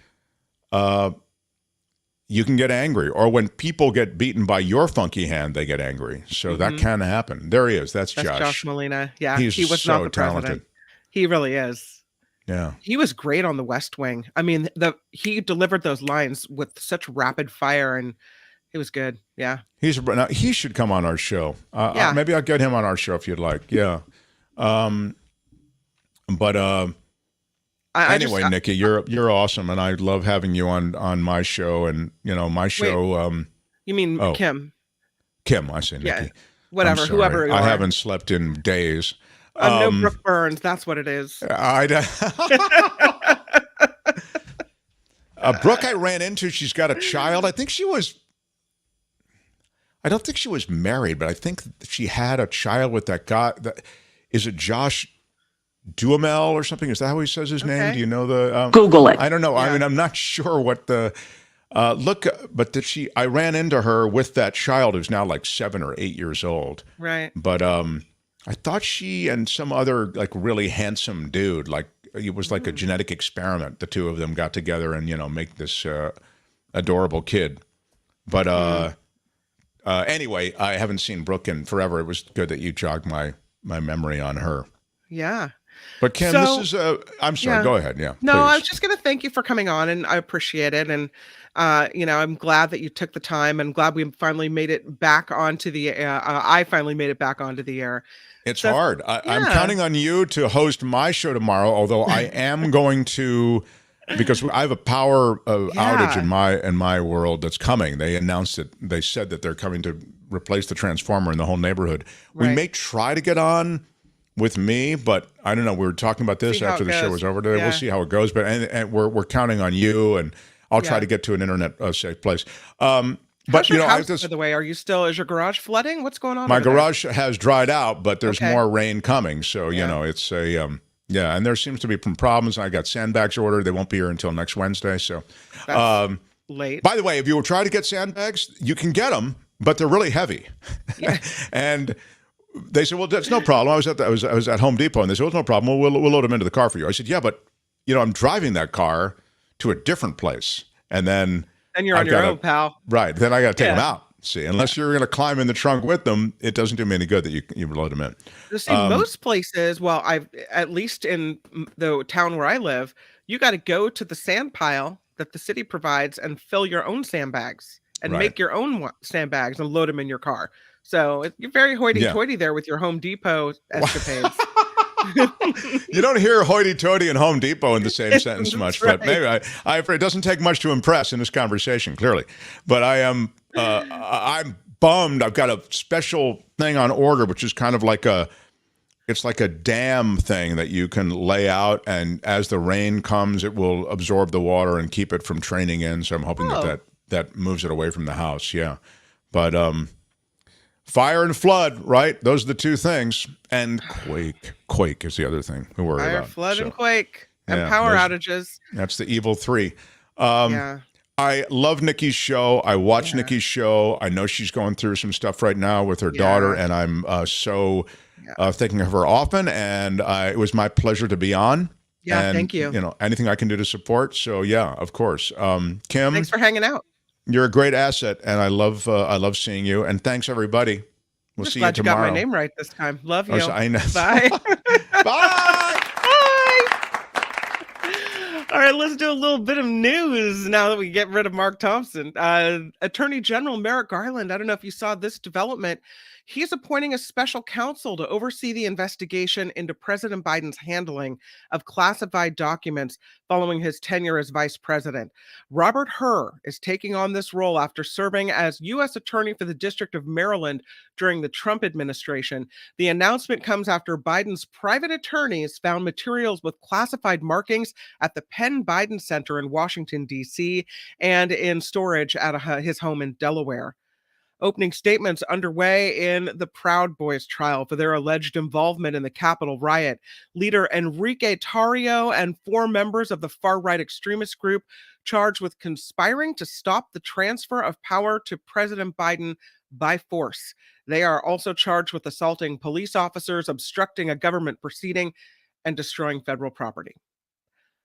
S2: you can get angry. Or when people get beaten by your funky hand, they get angry. So that can happen. There he is. That's Josh.
S1: Josh Molina. Yeah,
S2: he was
S1: so not the
S2: talented.
S1: President. He really is.
S2: Yeah.
S1: He was great on the West Wing. I mean, he delivered those lines with such rapid fire, and it was good. Yeah.
S2: He should come on our show. Maybe I'll get him on our show if you'd like. Yeah. Anyway, Nikki, you're awesome, and I love having you on my show. And my show.
S1: Wait, you mean Kim?
S2: Kim, I say Nikki.
S1: Yeah, whatever, whoever you are.
S2: I haven't slept in days.
S1: No Brooke Burns. That's what it is.
S2: Brooke, I ran into. She's got a child. I don't think she was married, but I think she had a child with that guy. Is it Josh Duhamel or something? Is that how he says his name? Do you know the...
S3: Google it.
S2: I don't know. Yeah. I mean, I'm not sure what the... but I ran into her with that child who's now like 7 or 8 years old.
S1: Right.
S2: But I thought she and some other like really handsome dude, like it was like a genetic experiment. The two of them got together and, make this adorable kid. But... anyway, I haven't seen Brooke in forever. It was good that you jogged my memory on her.
S1: Yeah.
S2: But Kim, this is I'm sorry, go ahead. Yeah.
S1: No,
S2: please.
S1: I was just going to thank you for coming on, and I appreciate it. And, I'm glad that you took the time, and glad we finally made it back onto the I finally made it back onto the air.
S2: It's hard. I'm counting on you to host my show tomorrow, although I am going to... Because I have a power outage in my world that's coming. They announced it. They said that they're coming to replace the transformer in the whole neighborhood. We may try to get on with me, but I don't know. We were talking about this after the show was over today. We'll see how it goes. But and we're counting on you, and I'll try to get to an internet safe place. But
S1: your house, by the way, is your garage flooding? What's going on?
S2: My garage has dried out, but there's more rain coming. So it's a and there seems to be some problems. I got sandbags ordered. They won't be here until next Wednesday. So
S1: that's late.
S2: By the way, if you will try to get sandbags, you can get them, but they're really heavy.
S1: Yeah.
S2: And they said, well, that's no problem. I was at Home Depot, and they said, well, it's no problem. We'll load them into the car for you. I said, yeah, but I'm driving that car to a different place, and then
S1: you're on your own, pal.
S2: Right. Then I got to take them out. See, unless you're going to climb in the trunk with them, it doesn't do me any good that you load them in.
S1: See, most places, at least in the town where I live, you got to go to the sand pile that the city provides and fill your own sandbags and make your own sandbags and load them in your car. So you're very hoity-toity there with your Home Depot escapades.
S2: You don't hear hoity-toity and Home Depot in the same sentence much, but maybe it doesn't take much to impress in this conversation, clearly. But I'm bummed. I've got a special thing on order, which is kind of like it's like a dam thing that you can lay out, and as the rain comes, it will absorb the water and keep it from training in. So I'm hoping that moves it away from the house. Yeah. But fire and flood, right? Those are the two things. And quake. Quake is the other thing we worry about.
S1: Fire, flood, and quake. And power outages.
S2: That's the evil three. I love Nikki's show. I watch Nikki's show. I know she's going through some stuff right now with her daughter, and I'm thinking of her often. And it was my pleasure to be on. Yeah,
S1: and, thank you.
S2: Anything I can do to support. So, yeah, of course. Kim.
S1: Thanks for hanging out.
S2: You're a great asset, and I love seeing you. And thanks, everybody. We'll
S1: Just
S2: see you
S1: glad you got my
S2: tomorrow.
S1: name right this time. Love
S2: Oh,
S1: you.
S2: so I know.
S1: Bye.
S2: Bye.
S1: Bye. All right, let's do a little bit of news now that we get rid of Mark Thompson. Attorney General Merrick Garland, I don't know if you saw this development. He's appointing a special counsel to oversee the investigation into President Biden's handling of classified documents following his tenure as vice president. Robert Hur is taking on this role after serving as U.S. Attorney for the District of Maryland during the Trump administration. The announcement comes after Biden's private attorneys found materials with classified markings at the Penn Biden Center in Washington, D.C., and in storage at his home in Delaware. Opening statements underway in the Proud Boys trial for their alleged involvement in the Capitol riot. Leader Enrique Tarrio and 4 members of the far-right extremist group charged with conspiring to stop the transfer of power to President Biden by force. They are also charged with assaulting police officers, obstructing a government proceeding, and destroying federal property.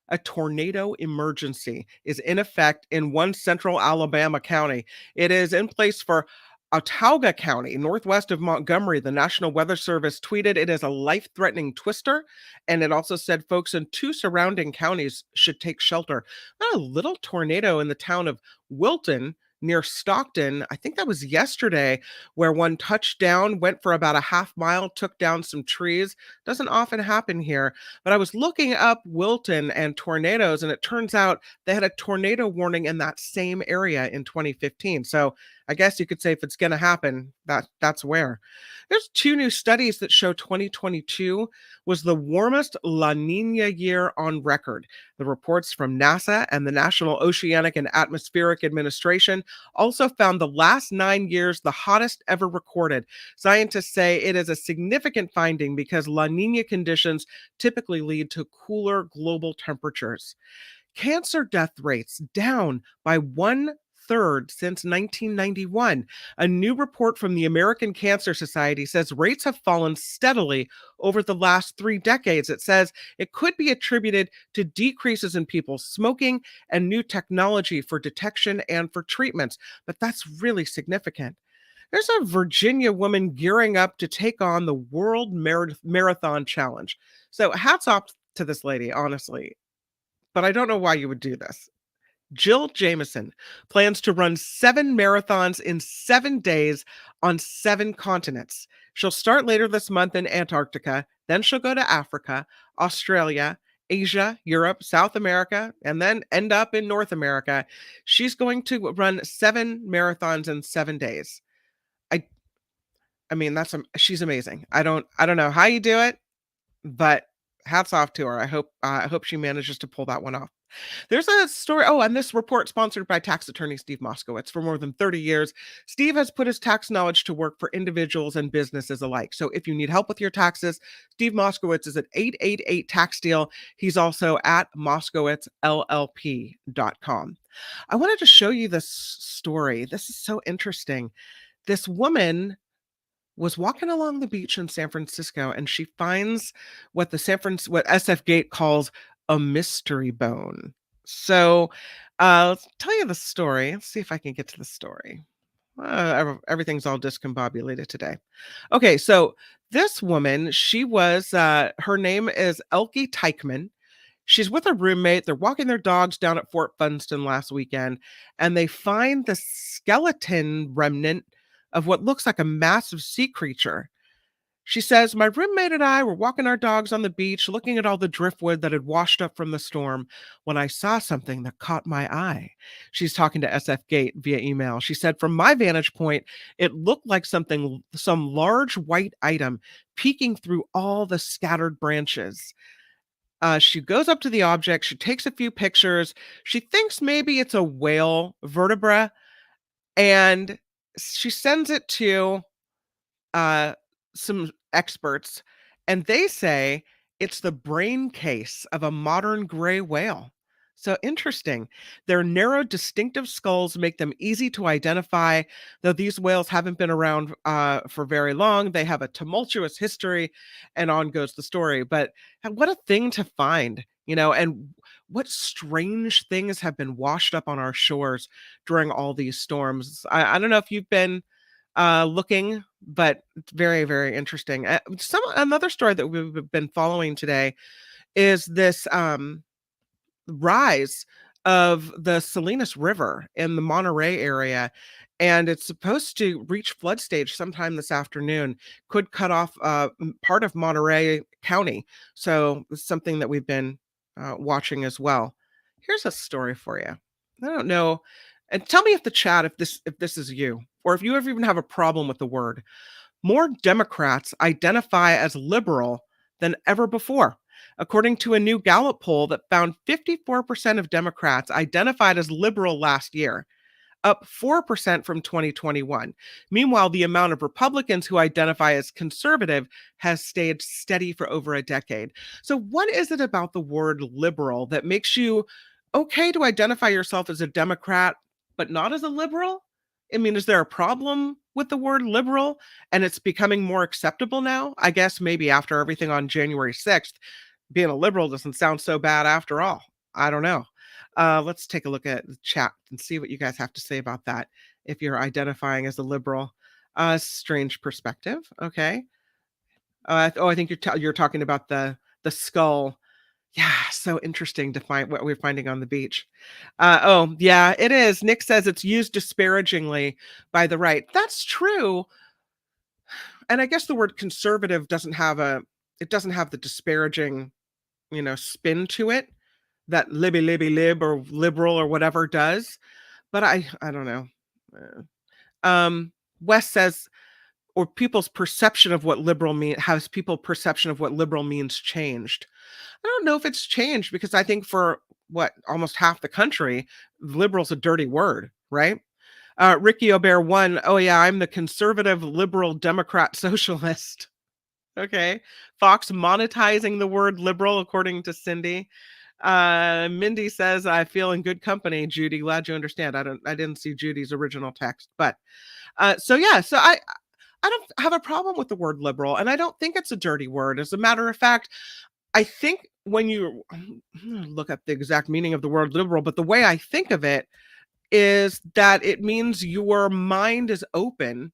S1: A tornado emergency is in effect in one central Alabama county. It is in place for Autauga County, northwest of Montgomery. The National Weather Service tweeted it is a life-threatening twister, and it also said folks in 2 surrounding counties should take shelter. A little tornado in the town of Wilton near Stockton, I think that was yesterday, where one touched down, went for about a half mile, took down some trees. Doesn't often happen here, but I was looking up Wilton and tornadoes, and it turns out they had a tornado warning in that same area in 2015. So I guess you could say if it's going to happen, that's where. There's 2 new studies that show 2022 was the warmest La Nina year on record. The reports from NASA and the National Oceanic and Atmospheric Administration also found the last 9 years the hottest ever recorded. Scientists say it is a significant finding because La Nina conditions typically lead to cooler global temperatures. Cancer death rates down by 1/3 since 1991. A new report from the American Cancer Society says rates have fallen steadily over the last 3 decades. It says it could be attributed to decreases in people smoking and new technology for detection and for treatments. But that's really significant. There's a Virginia woman gearing up to take on the World Marathon Challenge. So hats off to this lady, honestly. But I don't know why you would do this. Jill Jameson plans to run 7 marathons in 7 days on 7 continents. She'll start later this month in Antarctica, then she'll go to Africa, Australia, Asia, Europe, South America, and then end up in North America. She's going to run 7 marathons in 7 days. I mean, she's amazing. I don't know how you do it, but hats off to her. I hope she manages to pull that one off. There's a story. Oh, and this report sponsored by tax attorney Steve Moskowitz. For more than 30 years, Steve has put his tax knowledge to work for individuals and businesses alike. So if you need help with your taxes, Steve Moskowitz is at 888 Tax Deal. He's also at MoskowitzLLP.com. I wanted to show you this story. This is so interesting. This woman was walking along the beach in San Francisco, and she finds what SF Gate calls a mystery bone. So let's tell you the story. Let's see if I can get to the story. Everything's all discombobulated today. Okay, so this woman, she was, her name is Elke Teichman. She's with a roommate. They're walking their dogs down at Fort Funston last weekend, and they find the skeleton remnant of what looks like a massive sea creature. She says, my roommate and I were walking our dogs on the beach, looking at all the driftwood that had washed up from the storm, when I saw something that caught my eye. She's talking to SF Gate via email. She said, from my vantage point, it looked like some large white item peeking through all the scattered branches. She goes up to the object. She takes a few pictures. She thinks maybe it's a whale vertebra, and she sends it to some experts, and they say it's the brain case of a modern gray whale. So interesting. Their narrow, distinctive skulls make them easy to identify, though these whales haven't been around for very long. They have a tumultuous history, and on goes the story. But what a thing to find, and what strange things have been washed up on our shores during all these storms. I don't know if you've been looking, but it's very, very interesting. Another story that we've been following today is this rise of the Salinas River in the Monterey area. And it's supposed to reach flood stage sometime this afternoon, could cut off part of Monterey County. So it's something that we've been watching as well. Here's a story for you. I don't know. And tell me if the chat, if this is you, or if you ever even have a problem with the word. More Democrats identify as liberal than ever before, according to a new Gallup poll that found 54% of Democrats identified as liberal last year, up 4% from 2021. Meanwhile, the amount of Republicans who identify as conservative has stayed steady for over a decade. So, what is it about the word liberal that makes you okay to identify yourself as a Democrat, but not as a liberal? I mean, is there a problem with the word liberal and it's becoming more acceptable now? I guess maybe after everything on January 6th, being a liberal doesn't sound so bad after all. I don't know. Let's take a look at the chat and see what you guys have to say about that. If you're identifying as a liberal, strange perspective. Okay. I think you're talking about the skull. Yeah, so interesting to find what we're finding on the beach. Oh, yeah, it is. Nick says it's used disparagingly by the right. That's true. And I guess the word conservative doesn't have the disparaging, spin to it that lib or liberal or whatever does. But I don't know. Wes says, or people's perception of what liberal mean has people perception of what liberal means changed. I don't know if it's changed because I think for almost half the country, liberal's a dirty word, right? Ricky Aubert one, oh yeah, I'm the conservative, liberal, Democrat, socialist. Okay. Fox monetizing the word liberal, according to Cindy. Mindy says, I feel in good company, Judy. Glad you understand. I didn't see Judy's original text, but so I don't have a problem with the word liberal, and I don't think it's a dirty word. As a matter of fact, I think when you look at the exact meaning of the word liberal, but the way I think of it is that it means your mind is open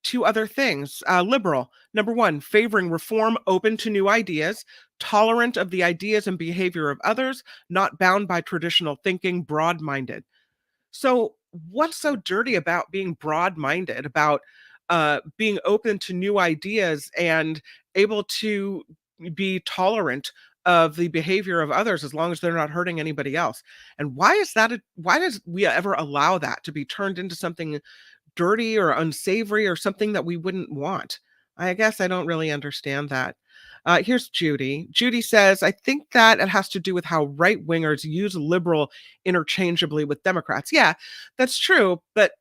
S1: to other things. Liberal, number one, favoring reform, open to new ideas, tolerant of the ideas and behavior of others, not bound by traditional thinking, broad-minded. So what's so dirty about being broad-minded, about being open to new ideas and able to be tolerant of the behavior of others as long as they're not hurting anybody else? And why does we ever allow that to be turned into something dirty or unsavory or something that we wouldn't want? I guess I don't really understand that. Here's Judy. Judy says, I think that it has to do with how right wingers use liberal interchangeably with Democrats. Yeah, that's true. But,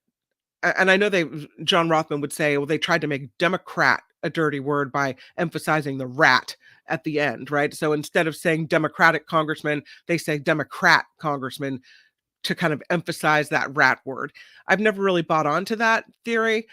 S1: and I know John Rothman would say, well, they tried to make Democrat a dirty word by emphasizing the rat at the end, right? So instead of saying Democratic congressman, they say Democrat congressman to kind of emphasize that rat word. I've never really bought onto that theory,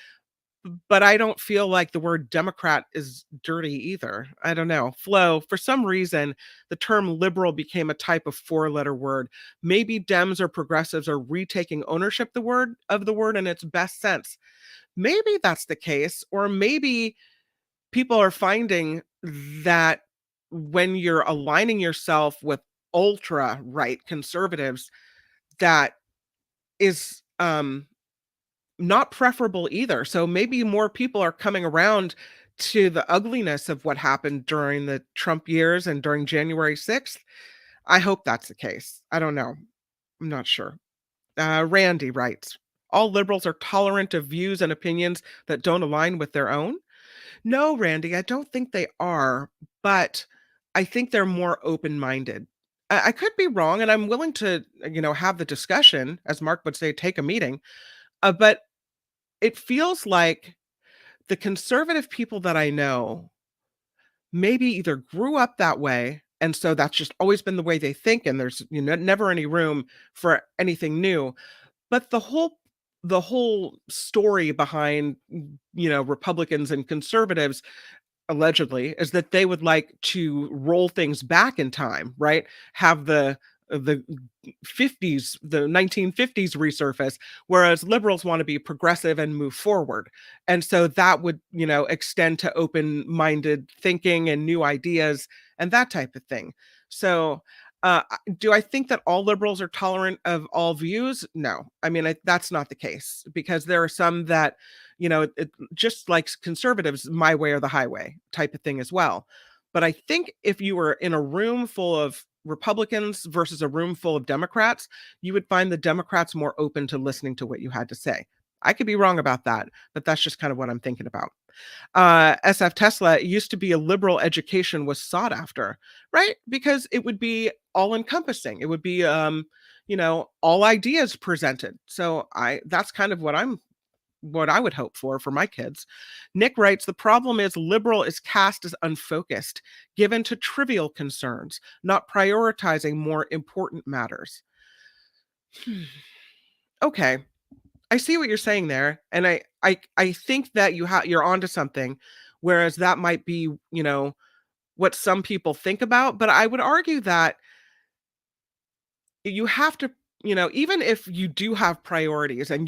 S1: but I don't feel like the word Democrat is dirty either. I don't know. Flo, for some reason, the term liberal became a type of four-letter word. Maybe Dems or progressives are retaking ownership of the word in its best sense. Maybe that's the case, or maybe people are finding that when you're aligning yourself with ultra right conservatives, that is not preferable either. So maybe more people are coming around to the ugliness of what happened during the Trump years and during January 6th. I hope that's the case. I don't know. I'm not sure. Randy writes, all liberals are tolerant of views and opinions that don't align with their own. No, Randy, I don't think they are, but I think they're more open-minded. I could be wrong, and I'm willing to, have the discussion, as Mark would say, take a meeting. But it feels like the conservative people that I know maybe either grew up that way, and so that's just always been the way they think, and there's never any room for anything new. But the whole story behind Republicans and conservatives allegedly is that they would like to roll things back in time, right? Have the the 50s, the 1950s resurface, whereas liberals want to be progressive and move forward. And so that would, extend to open-minded thinking and new ideas and that type of thing. So, do I think that all liberals are tolerant of all views? No. I mean, that's not the case, because there are some that, just like conservatives, my way or the highway type of thing as well. But I think if you were in a room full of Republicans versus a room full of Democrats, you would find the Democrats more open to listening to what you had to say. I could be wrong about that, but that's just kind of what I'm thinking about. SF Tesla, it used to be a liberal education was sought after, right? Because it would be all encompassing. It would be, all ideas presented. So that's kind of what I would hope for my kids. Nick writes, the problem is liberal is cast as unfocused, given to trivial concerns, not prioritizing more important matters. Okay. I see what you're saying there. And I think that you're onto something, whereas that might be, what some people think about. But I would argue that you have to, even if you do have priorities and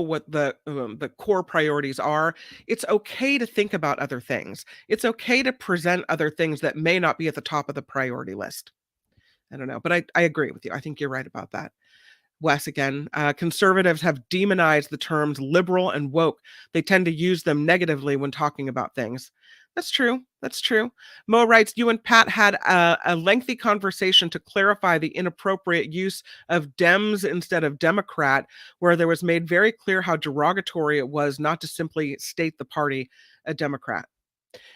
S1: what the core priorities are, it's okay to think about other things. It's okay to present other things that may not be at the top of the priority list. I don't know, but I agree with you. I think you're right about that. Wes again, conservatives have demonized the terms liberal and woke. They tend to use them negatively when talking about things. That's true. That's true. Mo writes, you and Pat had a lengthy conversation to clarify the inappropriate use of Dems instead of Democrat, where there was made very clear how derogatory it was not to simply state the party a Democrat.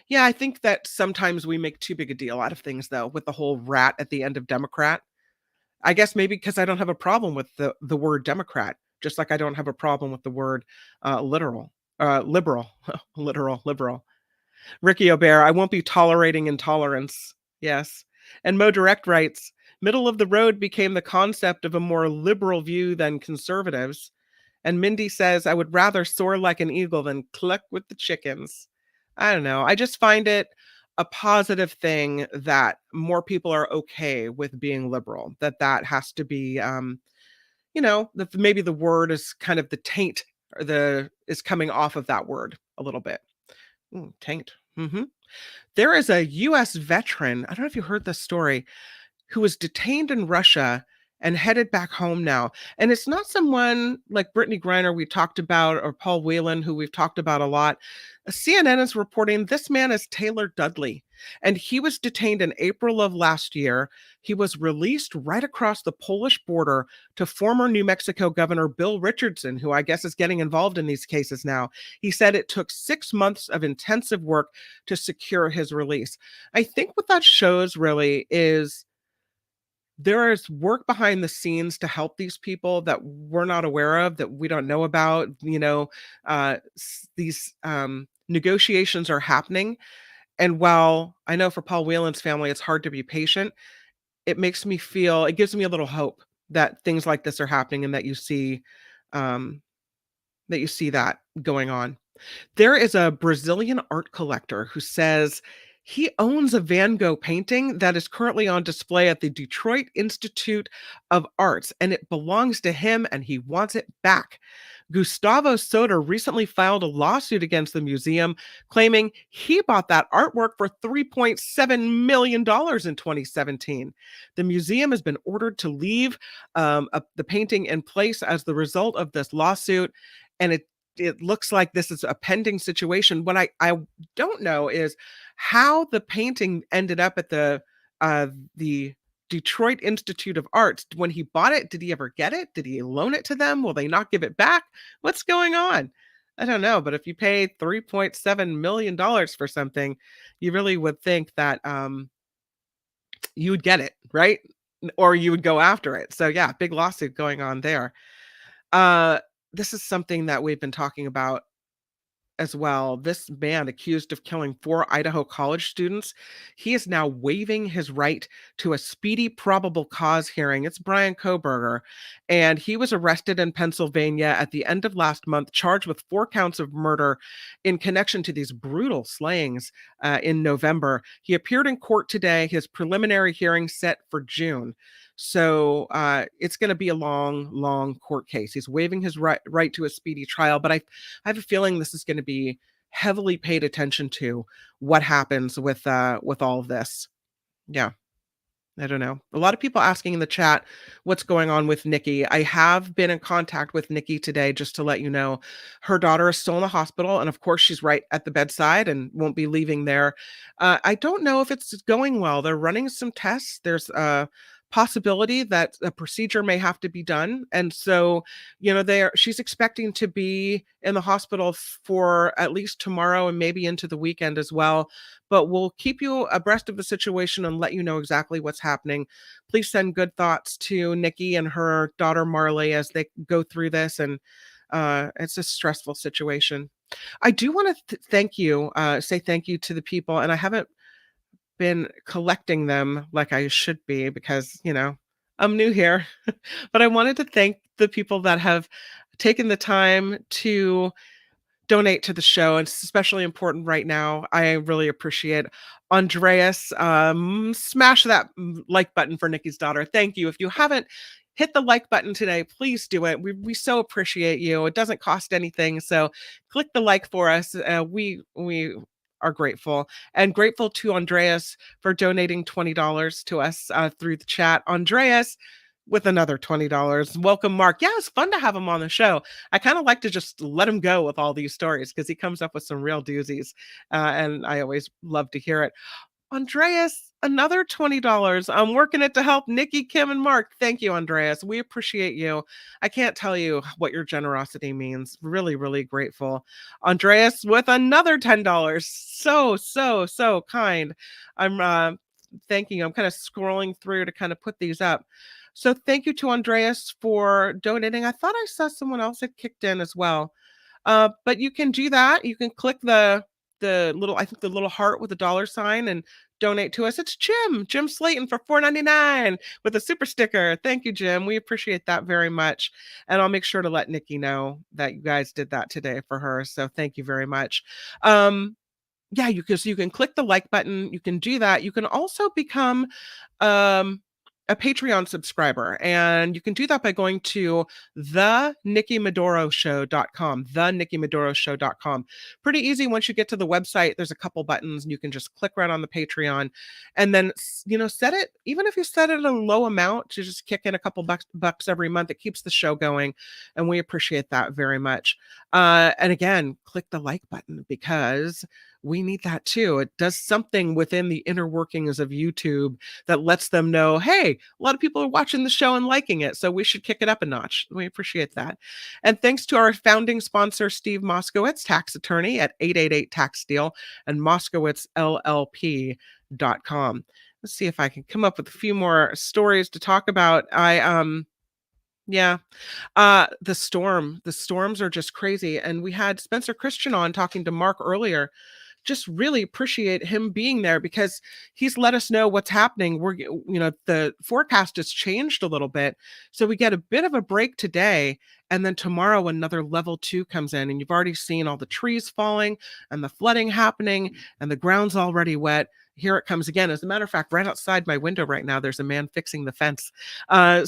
S1: Yeah, I think that sometimes we make too big a deal out of things, though, with the whole rat at the end of Democrat. I guess maybe because I don't have a problem with the word Democrat, just like I don't have a problem with the word liberal, liberal. Ricky O'Bear, I won't be tolerating intolerance. Yes. And Mo Direct writes, middle of the road became the concept of a more liberal view than conservatives. And Mindy says, I would rather soar like an eagle than cluck with the chickens. I don't know. I just find it a positive thing that more people are okay with being liberal, that has to be, that maybe the word is kind of the taint or is coming off of that word a little bit. Ooh, taint. Mm-hmm. There is a U.S. veteran, I don't know if you heard this story, who was detained in Russia and headed back home now. And it's not someone like Brittany Griner we talked about, or Paul Whelan, who we've talked about a lot. CNN is reporting this man is Taylor Dudley, and he was detained in April of last year. He was released right across the Polish border to former New Mexico Governor Bill Richardson, who I guess is getting involved in these cases now. He said it took 6 months of intensive work to secure his release. I think what that shows really is there is work behind the scenes to help these people that we're not aware of, that we don't know about. These negotiations are happening. And while I know for Paul Whelan's family, it's hard to be patient, it gives me a little hope that things like this are happening, and that you see that going on. There is a Brazilian art collector who says he owns a Van Gogh painting that is currently on display at the Detroit Institute of Arts, and it belongs to him and he wants it back. Gustavo Soter recently filed a lawsuit against the museum, claiming he bought that artwork for $3.7 million in 2017. The museum has been ordered to leave the painting in place as the result of this lawsuit, and it looks like this is a pending situation. What I don't know is how the painting ended up at the Detroit Institute of Arts. When he bought it, did he ever get it? Did he loan it to them? Will they not give it back? What's going on? I don't know. But if you pay $3.7 million for something, you really would think that you would get it, right? Or you would go after it. So yeah, big lawsuit going on there. This is something that we've been talking about as well. This man accused of killing 4 Idaho college students, he is now waiving his right to a speedy probable cause hearing. It's Brian Koberger, and he was arrested in Pennsylvania at the end of last month, charged with 4 counts of murder in connection to these brutal slayings in November. He appeared in court today, his preliminary hearing set for June. So it's going to be a long, long court case. He's waiving his right to a speedy trial, but I have a feeling this is going to be heavily paid attention to what happens with all of this. Yeah. I don't know. A lot of people asking in the chat what's going on with Nikki. I have been in contact with Nikki today just to let you know her daughter is still in the hospital. And of course, she's right at the bedside and won't be leaving there. I don't know if it's going well. They're running some tests. There's a possibility that a procedure may have to be done. And so, she's expecting to be in the hospital for at least tomorrow and maybe into the weekend as well. But we'll keep you abreast of the situation and let you know exactly what's happening. Please send good thoughts to Nikki and her daughter Marley as they go through this. And it's a stressful situation. I do want to say thank you to the people, and I haven't been collecting them like I should be because, I'm new here. But I wanted to thank the people that have taken the time to donate to the show. And it's especially important right now. I really appreciate Andreas. Smash that like button for Nikki's daughter. Thank you. If you haven't hit the like button today, please do it. We so appreciate you. It doesn't cost anything. So click the like for us. We are grateful, and grateful to Andreas for donating $20 to us through the chat. Andreas with another $20. Welcome, Mark. Yeah, it's fun to have him on the show. I kind of like to just let him go with all these stories because he comes up with some real doozies, and I always love to hear it. Andreas, another $20. I'm working it to help Nikki, Kim, and Mark. Thank you, Andreas. We appreciate you. I can't tell you what your generosity means. Really, really grateful. Andreas with another $10. So kind. I'm thanking you. I'm kind of scrolling through to kind of put these up. So thank you to Andreas for donating. I thought I saw someone else had kicked in as well. But you can do that. You can click the little heart with the $sign and donate to us. It's Jim Slayton for $4.99 with a super sticker. Thank you, Jim. We appreciate that very much. And I'll make sure to let Nikki know that you guys did that today for her. So thank you very much. Yeah, you can click the like button. You can do that. You can also become a Patreon subscriber, and you can do that by going to thenickymadoroshow.com. Pretty easy. Once you get to the website, there's a couple buttons and you can just click right on the Patreon, and then set it, even if you set it at a low amount, to just kick in a couple bucks every month. It keeps the show going, and we appreciate that very much. And again, click the like button because we need that too. It does something within the inner workings of YouTube that lets them know, hey, a lot of people are watching the show and liking it, so we should kick it up a notch. We appreciate that. And thanks to our founding sponsor, Steve Moskowitz, tax attorney at 888 Tax Deal and MoskowitzLLP.com. Let's see if I can come up with a few more stories to talk about. The storms are just crazy. And we had Spencer Christian on talking to Mark earlier. Just really appreciate him being there because he's let us know what's happening. The forecast has changed a little bit. So we get a bit of a break today. And then tomorrow, another level 2 comes in, and you've already seen all the trees falling and the flooding happening and the ground's already wet. Here it comes again. As a matter of fact, right outside my window right now, there's a man fixing the fence.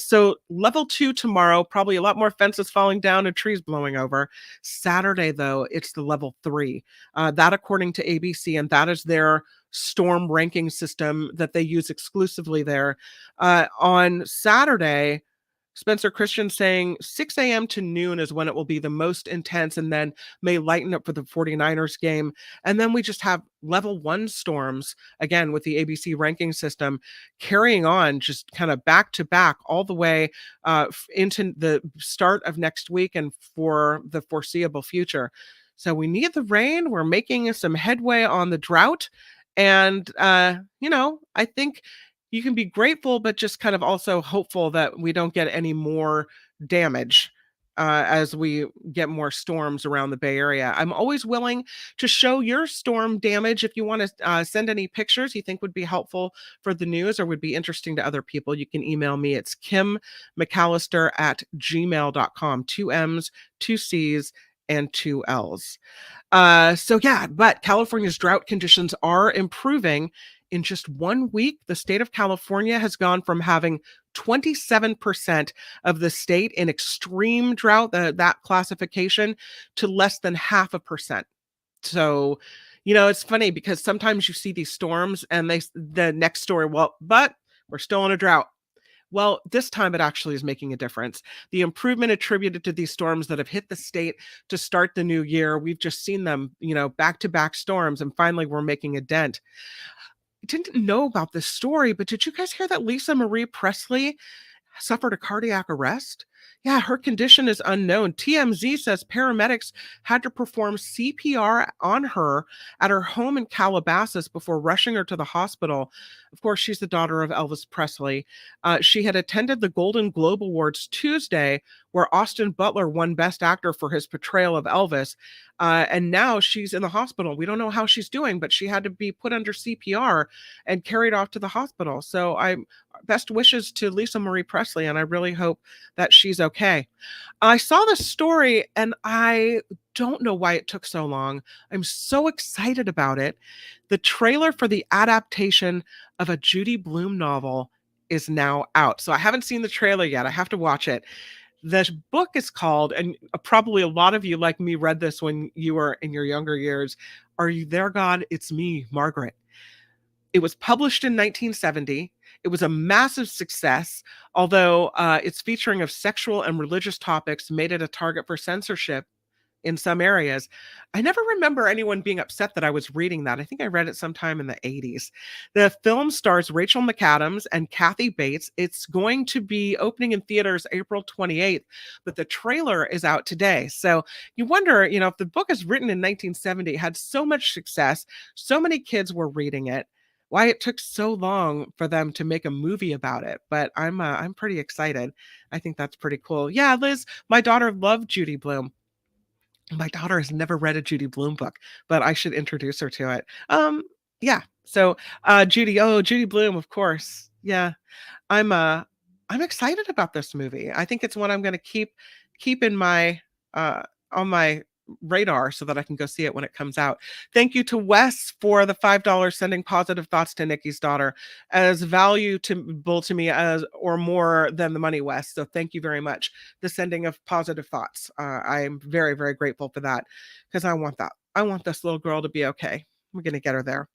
S1: So level 2 tomorrow, probably a lot more fences falling down and trees blowing over. Saturday, though, it's the level 3. That according to ABC, and that is their storm ranking system that they use exclusively there. On Saturday, Spencer Christian saying 6 a.m. to noon is when it will be the most intense, and then may lighten up for the 49ers game. And then we just have level 1 storms, again, with the ABC ranking system, carrying on just kind of back to back all the way into the start of next week and for the foreseeable future. So we need the rain. We're making some headway on the drought. And, I think you can be grateful, but just kind of also hopeful that we don't get any more damage as we get more storms around the Bay Area. I'm always willing to show your storm damage. If you want to send any pictures you think would be helpful for the news or would be interesting to other people, you can email me. It's kimmcallister@gmail.com. 2 M's, 2 C's, and 2 L's. But California's drought conditions are improving. In just 1 week, the state of California has gone from having 27% of the state in extreme drought, that classification, to less than 0.5%. So, it's funny because sometimes you see these storms and the next story, well, but we're still in a drought. Well, this time it actually is making a difference. The improvement attributed to these storms that have hit the state to start the new year, we've just seen them, back to back storms, and finally we're making a dent. I didn't know about this story, but did you guys hear that Lisa Marie Presley suffered a cardiac arrest? Yeah, her condition is unknown. TMZ says paramedics had to perform CPR on her at her home in Calabasas before rushing her to the hospital. Of course, she's the daughter of Elvis Presley. She had attended the Golden Globe Awards Tuesday, where Austin Butler won Best Actor for his portrayal of Elvis. And now she's in the hospital. We don't know how she's doing, but she had to be put under CPR and carried off to the hospital. So best wishes to Lisa Marie Presley, and I really hope that she's okay. I saw this story and I don't know why it took so long. I'm so excited about it. The trailer for the adaptation of a Judy Blume novel is now out. So I haven't seen the trailer yet. I have to watch it. The book is called, and probably a lot of you like me read this when you were in your younger years, Are You There, God? It's Me, Margaret. It was published in 1970. It was a massive success, although its featuring of sexual and religious topics made it a target for censorship in some areas. I never remember anyone being upset that I was reading that. I think I read it sometime in the 80s. The film stars Rachel McAdams and Kathy Bates. It's going to be opening in theaters April 28th, but the trailer is out today. So you wonder, if the book is written in 1970, had so much success, so many kids were reading it, why it took so long for them to make a movie about it. But I'm pretty excited. I think that's pretty cool. Yeah, Liz, my daughter loved Judy Blume. My daughter has never read a Judy Blume book, but I should introduce her to it. Yeah. So, Judy Blume, of course. Yeah. I'm I'm excited about this movie. I think it's one I'm going to keep in my on my radar so that I can go see it when it comes out. Thank you to Wes for the $5 sending positive thoughts to Nikki's daughter, as valuable to me as or more than the money, Wes. So thank you very much. The sending of positive thoughts. I'm very, very grateful for that, because I want that. I want this little girl to be okay. We're going to get her there.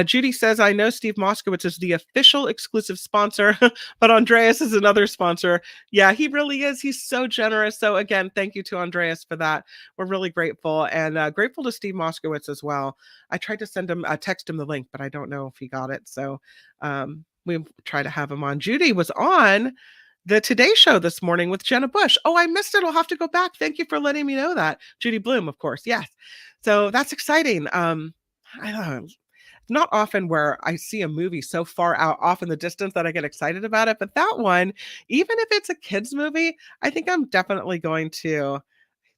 S1: Judy says, I know Steve Moskowitz is the official exclusive sponsor, but Andreas is another sponsor. Yeah, he really is. He's so generous. So again, thank you to Andreas for that. We're really grateful, and grateful to Steve Moskowitz as well. I tried to text him the link, but I don't know if he got it. So we try to have him on. Judy was on the Today Show this morning with Jenna Bush. Oh, I missed it. I'll have to go back. Thank you for letting me know that. Judy Blume, of course. Yes. So that's exciting. I don't know. Not often where I see a movie so far out off in the distance that I get excited about it, but that one, even if it's a kids movie, I think I'm definitely going to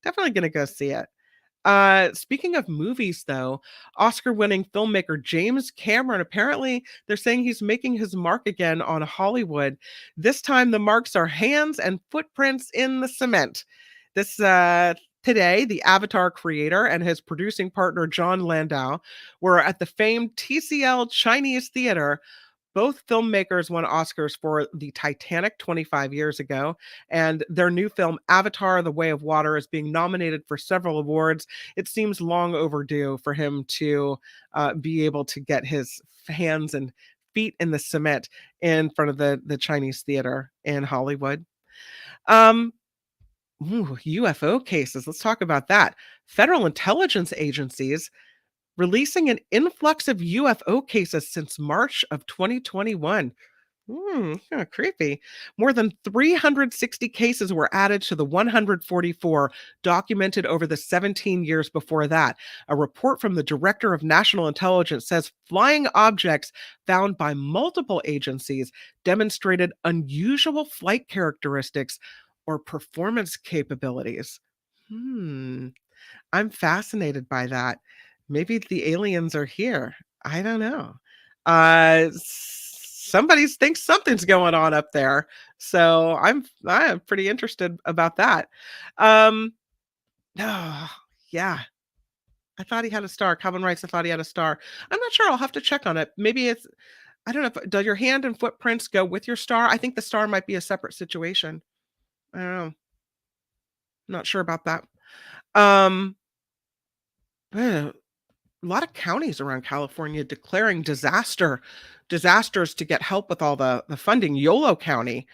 S1: go see it. Speaking of movies, though, Oscar-winning filmmaker James Cameron, apparently they're saying he's making his mark again on Hollywood. This time the marks are hands and footprints in the cement. This Today, the Avatar creator and his producing partner, John Landau, were at the famed TCL Chinese Theater. Both filmmakers won Oscars for the Titanic 25 years ago, and their new film, Avatar: The Way of Water, is being nominated for several awards. It seems long overdue for him to be able to get his hands and feet in the cement in front of the Chinese theater in Hollywood. UFO cases. Let's talk about that. Federal intelligence agencies releasing an influx of UFO cases since March of 2021. Kind of creepy. More than 360 cases were added to the 144 documented over the 17 years before that. A report from the Director of National Intelligence says flying objects found by multiple agencies demonstrated unusual flight characteristics or performance capabilities. I'm fascinated by that. Maybe the aliens are here. I don't know. Somebody thinks something's going on up there. So I am pretty interested about that. Oh, yeah. I thought he had a star. Calvin writes, I thought he had a star. I'm not sure. I'll have to check on it. Maybe it's I don't know if does your hand and footprints go with your star? I think the star might be a separate situation. I don't know. Not sure about that. Um, a lot of counties around California declaring disasters to get help with all the funding. Yolo County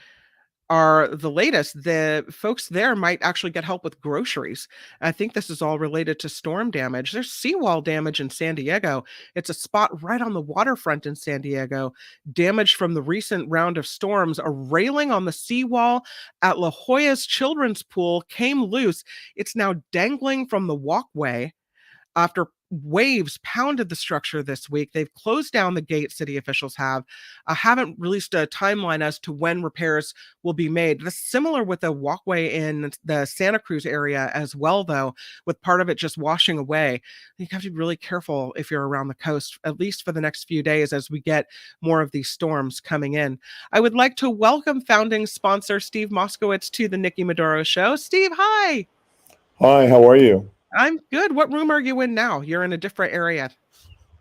S1: are the latest. The folks there might actually get help with groceries. I think this is all related to storm damage. There's seawall damage in San Diego. It's a spot right on the waterfront in San Diego. Damage from the recent round of storms. A railing on the seawall at La Jolla's Children's Pool came loose. It's now dangling from the walkway after waves pounded the structure this week. They've closed down the gate, city officials haven't released a timeline as to when repairs will be made. That's similar with the walkway in the Santa Cruz area as well, though, with part of it just washing away. You have to be really careful if you're around the coast, at least for the next few days as we get more of these storms coming in. I would like to welcome founding sponsor Steve Moskowitz to the Nikki Maduro Show. Steve, hi.
S3: Hi, how are you?
S1: I'm good. What room are you in now? You're in a different area.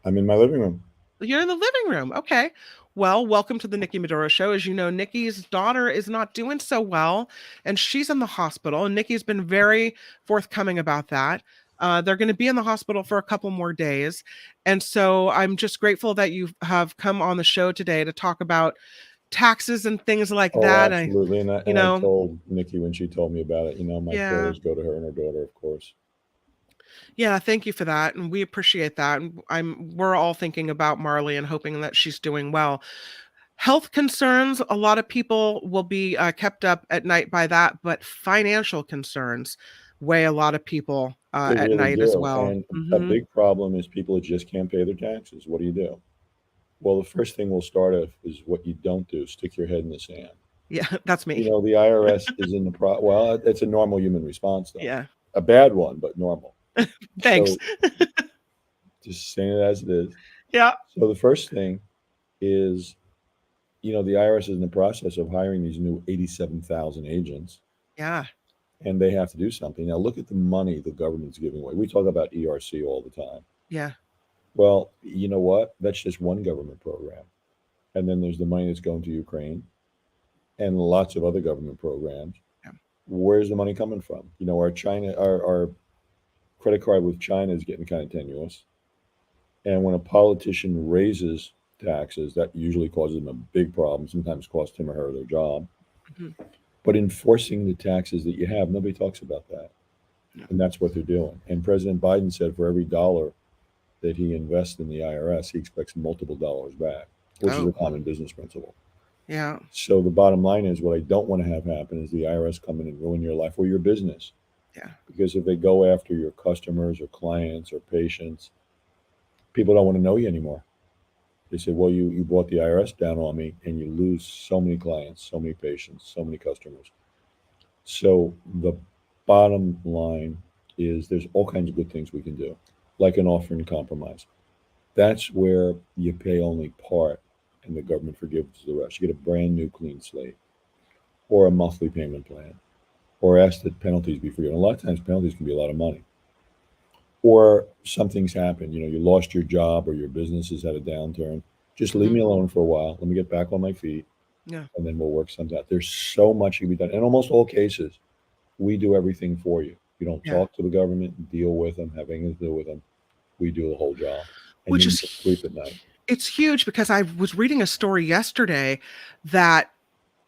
S3: I'm in my living room.
S1: You're in the living room. Okay. Well, welcome to the Nikki Maduro Show. As you know, Nikki's daughter is not doing so well, and she's in the hospital. And Nikki's been very forthcoming about that. They're going to be in the hospital for a couple more days. And so I'm just grateful that you have come on the show today to talk about taxes and things like that.
S3: Absolutely. And I told Nikki when she told me about it, my prayers go to her and her daughter, of course.
S1: Yeah, thank you for that, and we appreciate that. And we're all thinking about Marley and hoping that she's doing well. Health concerns, a lot of people will be kept up at night by that, but financial concerns weigh a lot of people at
S3: really
S1: night as well.
S3: And a big problem is people that just can't pay their taxes. What do? Well, the first thing we'll start with is what you don't do. Stick your head in the sand.
S1: Yeah, that's me.
S3: The IRS is in the well, it's a normal human response, though.
S1: Yeah.
S3: A bad one, but normal.
S1: Thanks.
S3: So, just saying it as it is.
S1: Yeah.
S3: So the first thing is, the IRS is in the process of hiring these new 87,000 agents.
S1: Yeah.
S3: And they have to do something. Now look at the money the government's giving away. We talk about ERC all the time.
S1: Yeah.
S3: Well, you know what? That's just one government program. And then there's the money that's going to Ukraine and lots of other government programs.
S1: Yeah. Where's
S3: the money coming from? Our credit card with China is getting kind of tenuous. And when a politician raises taxes, that usually causes them a big problem, sometimes costs him or her their job.
S1: Mm-hmm.
S3: But enforcing the taxes that you have, nobody talks about that. No. And that's what they're doing. And President Biden said for every dollar that he invests in the IRS, he expects multiple dollars back, which is a common business principle.
S1: Yeah.
S3: So the bottom line is, what I don't want to have happen is the IRS come in and ruin your life or your business.
S1: Yeah.
S3: Because if they go after your customers or clients or patients, people don't want to know you anymore. They say, well, you brought the IRS down on me, and you lose so many clients, so many patients, so many customers. So the bottom line is there's all kinds of good things we can do, like an offering compromise. That's where you pay only part and the government forgives the rest. You get a brand new clean slate, or a monthly payment plan, or ask that penalties be forgiven. A lot of times penalties can be a lot of money. Or something's happened, you lost your job or your business has had a downturn. Just leave me alone for a while. Let me get back on my feet.
S1: Yeah.
S3: And then we'll work something out. There's so much can be done. In almost all cases, we do everything for you. You don't talk to the government, deal with them, have anything to do with them. We do the whole job. And
S1: which
S3: you
S1: is
S3: can sleep at night.
S1: It's huge, because I was reading a story yesterday that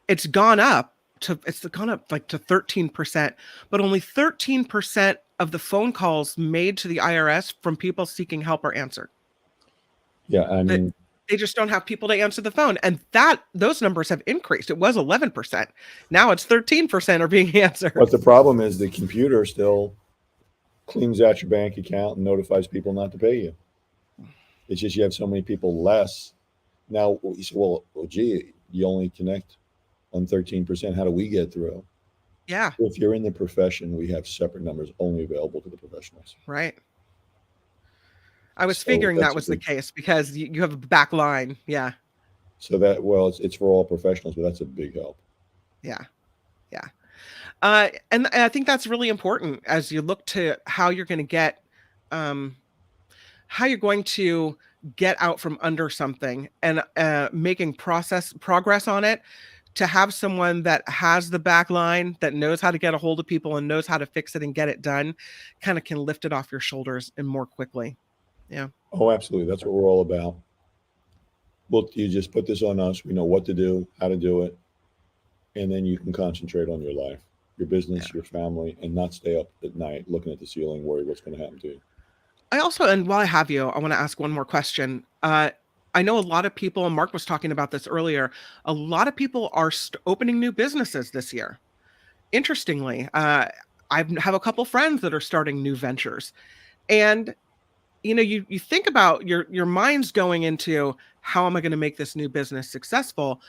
S1: it's gone up like to 13%, but only 13% of the phone calls made to the IRS from people seeking help are answered.
S3: Yeah, I mean,
S1: they just don't have people to answer the phone, and those numbers have increased. It was 11%, now it's 13% are being answered.
S3: But the problem is the computer still cleans out your bank account and notifies people not to pay you. It's just you have so many people less. Now you say, well, gee, you only connect on 13%. How do we get through?
S1: Yeah.
S3: If you're in the profession, we have separate numbers only available to the professionals.
S1: Right. I was figuring that was the case, because you have a back line. Yeah.
S3: So it's for all professionals, but that's a big help.
S1: Yeah. Yeah. And I think that's really important as you look to how you're going to get out from under something and making progress on it, to have someone that has the back line, that knows how to get a hold of people and knows how to fix it and get it done, kind of can lift it off your shoulders and more quickly. Yeah.
S3: Oh, absolutely. That's what we're all about. Well, you just put this on us. We know what to do, how to do it. And then you can concentrate on your life, your business, your family, and not stay up at night looking at the ceiling, worried what's going to happen to you.
S1: I also, and while I have you, I want to ask one more question. I know a lot of people, and Mark was talking about this earlier, a lot of people are opening new businesses this year. Interestingly, I have a couple friends that are starting new ventures. And, you know, you think about your mind's going into, how am I going to make this new business successful?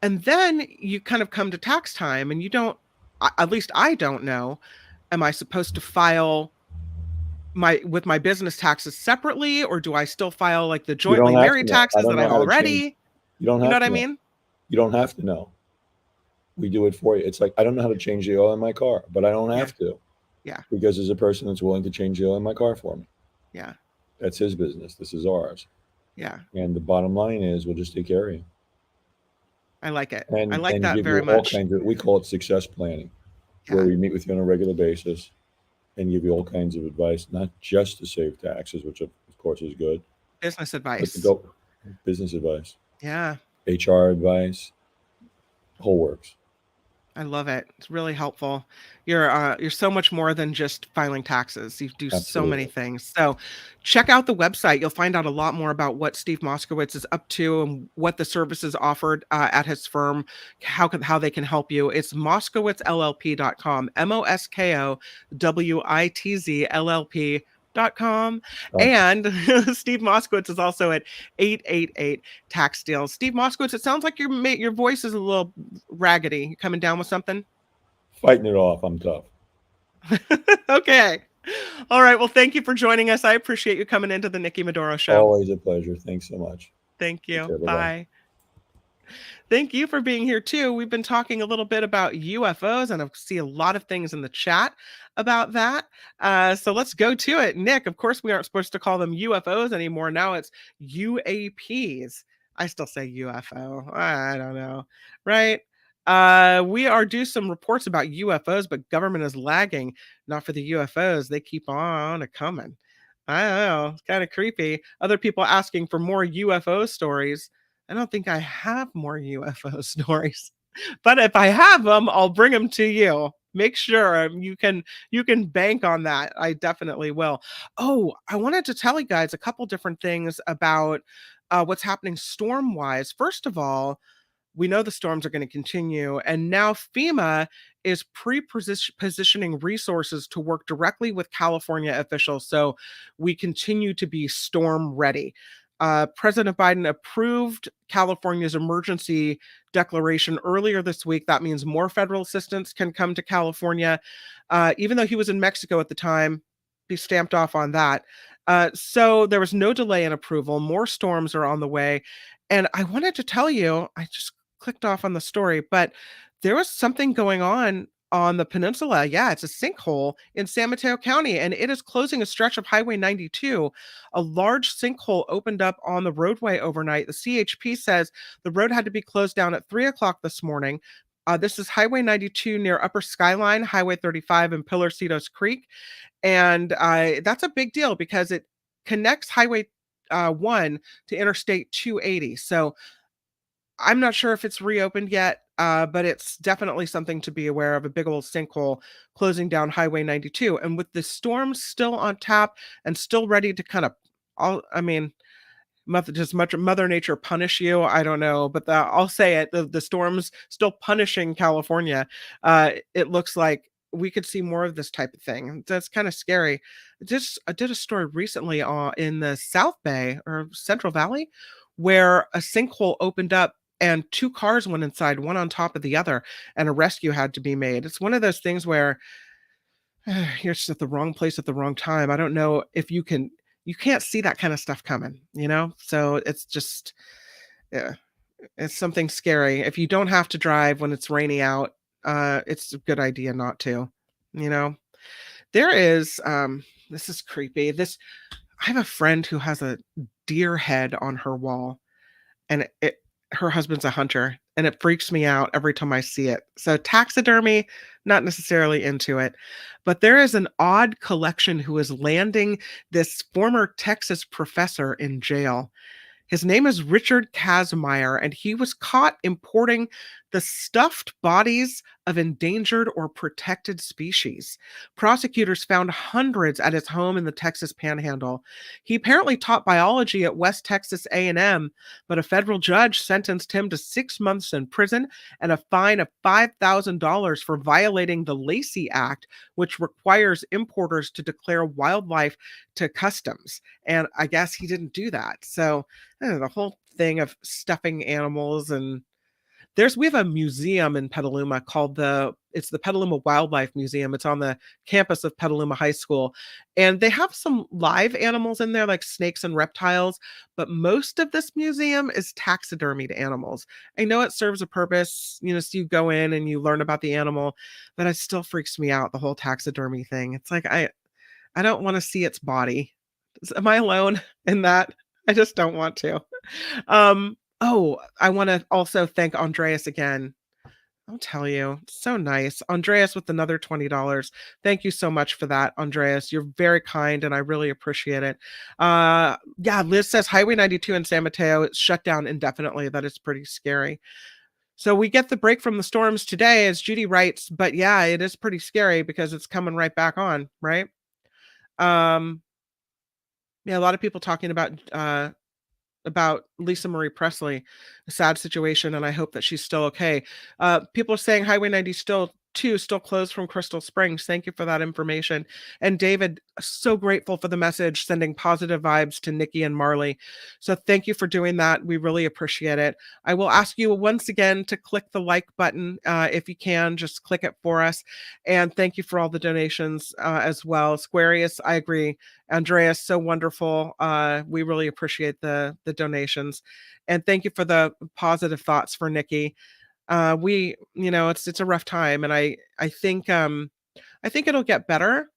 S1: And then you kind of come to tax time and you don't, at least I don't know, am I supposed to file with my business taxes separately, or do I still file like the jointly married taxes that I already,
S3: you don't have
S1: you know what
S3: to
S1: I
S3: know.
S1: mean?
S3: You don't have to know. We do it for you. It's like, I don't know how to change the oil in my car, but I don't have to.
S1: Yeah.
S3: Because there's a person that's willing to change the oil in my car for me.
S1: Yeah.
S3: That's his business. This is ours.
S1: Yeah.
S3: And the bottom line is, we'll just take care of you.
S1: I like it.
S3: And,
S1: I like
S3: and
S1: that
S3: give
S1: very
S3: you all
S1: much.
S3: kinds of, we call it success planning, where we meet with you on a regular basis and give you all kinds of advice, not just to save taxes, which of course is good.
S1: Business
S3: But
S1: advice.
S3: to go, business advice,
S1: Yeah.
S3: HR advice, whole works.
S1: I love it. It's really helpful. You're so much more than just filing taxes. You do so many things. So check out the website. You'll find out a lot more about what Steve Moskowitz is up to and what the services offered at his firm, how they can help you. It's moskowitzllp.com, moskowitzllp.com. And Steve Moskowitz is also at 888 Tax Deals. Steve Moskowitz, it sounds like your voice is a little raggedy. You coming down with something?
S3: Fighting it off. I'm tough.
S1: Okay. All right. Well, thank you for joining us. I appreciate you coming into the Nikki Maduro Show.
S3: Always a pleasure. Thanks so much.
S1: Thank you.
S3: Okay,
S1: bye. Thank you for being here too. We've been talking a little bit about UFOs, and I see a lot of things in the chat about that. So let's go to it. Nick, of course, we aren't supposed to call them UFOs anymore. Now it's UAPs. I still say UFO. I don't know. Right? We are due some reports about UFOs, but government is lagging. Not for the UFOs. They keep on coming. I don't know. It's kind of creepy. Other people asking for more UFO stories. I don't think I have more UFO stories, but if I have them, I'll bring them to you. Make sure you can bank on that. I definitely will. Oh, I wanted to tell you guys a couple different things about what's happening storm-wise. First of all, we know the storms are going to continue, and now FEMA is pre-positioning resources to work directly with California officials, so we continue to be storm ready. President Biden approved California's emergency declaration earlier this week. That means more federal assistance can come to California. Even though he was in Mexico at the time, he stamped off on that. So there was no delay in approval. More storms are on the way. And I wanted to tell you, I just clicked off on the story, but there was something going on the peninsula. Yeah, it's a sinkhole in San Mateo County, and it is closing a stretch of Highway 92. A large sinkhole opened up on the roadway overnight. The CHP says the road had to be closed down at 3 o'clock this morning. This is Highway 92 near Upper Skyline, Highway 35, and Pilarcitos Creek. And that's a big deal because it connects Highway 1 to Interstate 280. So I'm not sure if it's reopened yet, but it's definitely something to be aware of, a big old sinkhole closing down Highway 92. And with the storms still on tap and still ready to kind of, does Mother Nature punish you? I don't know, but I'll say it, the storms still punishing California. It looks like we could see more of this type of thing. That's kind of scary. I did a story recently in the South Bay or Central Valley where a sinkhole opened up and two cars went inside, one on top of the other, and a rescue had to be made. It's one of those things where you're just at the wrong place at the wrong time. I don't know if you can't see that kind of stuff coming, So it's just, yeah, it's something scary. If you don't have to drive when it's rainy out, it's a good idea not to, There is, this is creepy. I have a friend who has a deer head on her wall, and her husband's a hunter, and it freaks me out every time I see it. So taxidermy, not necessarily into it, but there is an odd collection who is landing this former Texas professor in jail. His name is Richard Kazmaier, and he was caught importing the stuffed bodies of endangered or protected species. Prosecutors found hundreds at his home in the Texas Panhandle. He apparently taught biology at West Texas A&M, but a federal judge sentenced him to 6 months in prison and a fine of $5,000 for violating the Lacey Act, which requires importers to declare wildlife to customs. And I guess he didn't do that. So the whole thing of stuffing animals, and we have a museum in Petaluma called it's the Petaluma Wildlife Museum. It's on the campus of Petaluma High School, and they have some live animals in there like snakes and reptiles, but most of this museum is taxidermied animals. I know it serves a purpose, so you go in and you learn about the animal, but it still freaks me out, the whole taxidermy thing. It's like I don't want to see its body. Am I alone in that? I just don't want to. I want to also thank Andreas again. I'll tell you, so nice. Andreas with another $20. Thank you so much for that, Andreas. You're very kind, and I really appreciate it. Liz says Highway 92 in San Mateo is shut down indefinitely. That is pretty scary. So we get the break from the storms today, as Judy writes, but yeah, it is pretty scary because it's coming right back on, right? A lot of people talking about Lisa Marie Presley, a sad situation, and I hope that she's still okay. People are saying Highway 90 still closed from Crystal Springs. Thank you for that information. And David, so grateful for the message, sending positive vibes to Nikki and Marley. So thank you for doing that. We really appreciate it. I will ask you once again to click the like button. If you can, just click it for us. And thank you for all the donations as well. Squarius, I agree. Andreas, so wonderful. We really appreciate the donations. And thank you for the positive thoughts for Nikki. It's a rough time, and I think it'll get better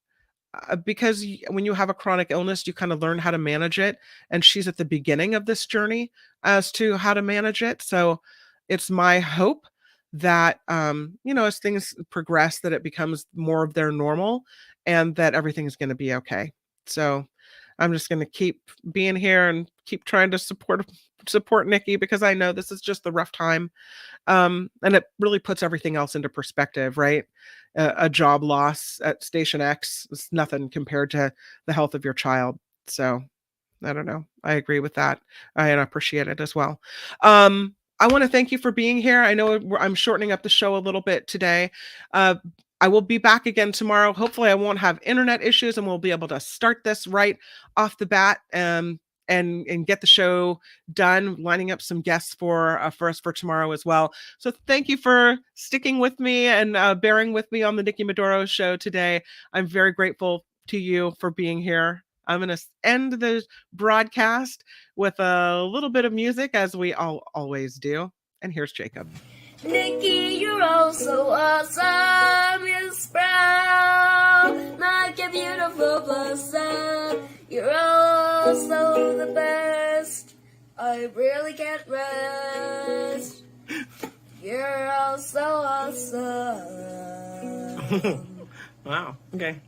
S1: because when you have a chronic illness, you kind of learn how to manage it, and she's at the beginning of this journey as to how to manage it. So it's my hope that as things progress, that it becomes more of their normal and that everything is going to be okay. So I'm just going to keep being here and keep trying to support Nikki, because I know this is just the rough time. And it really puts everything else into perspective, right? A job loss at Station X is nothing compared to the health of your child. So I don't know. I agree with that. I appreciate it as well. I want to thank you for being here. I know I'm shortening up the show a little bit today. I will be back again tomorrow. Hopefully I won't have internet issues, and we'll be able to start this right off the bat and get the show done, lining up some guests for us for tomorrow as well. So thank you for sticking with me and bearing with me on the Nikki Maduro show today. I'm very grateful to you for being here. I'm going to end the broadcast with a little bit of music, as we always do. And here's Jacob.
S5: Nikki, you're all so awesome. You're proud, like a beautiful person. You're also the best. I really can't rest. You're all so awesome.
S1: Wow. Okay.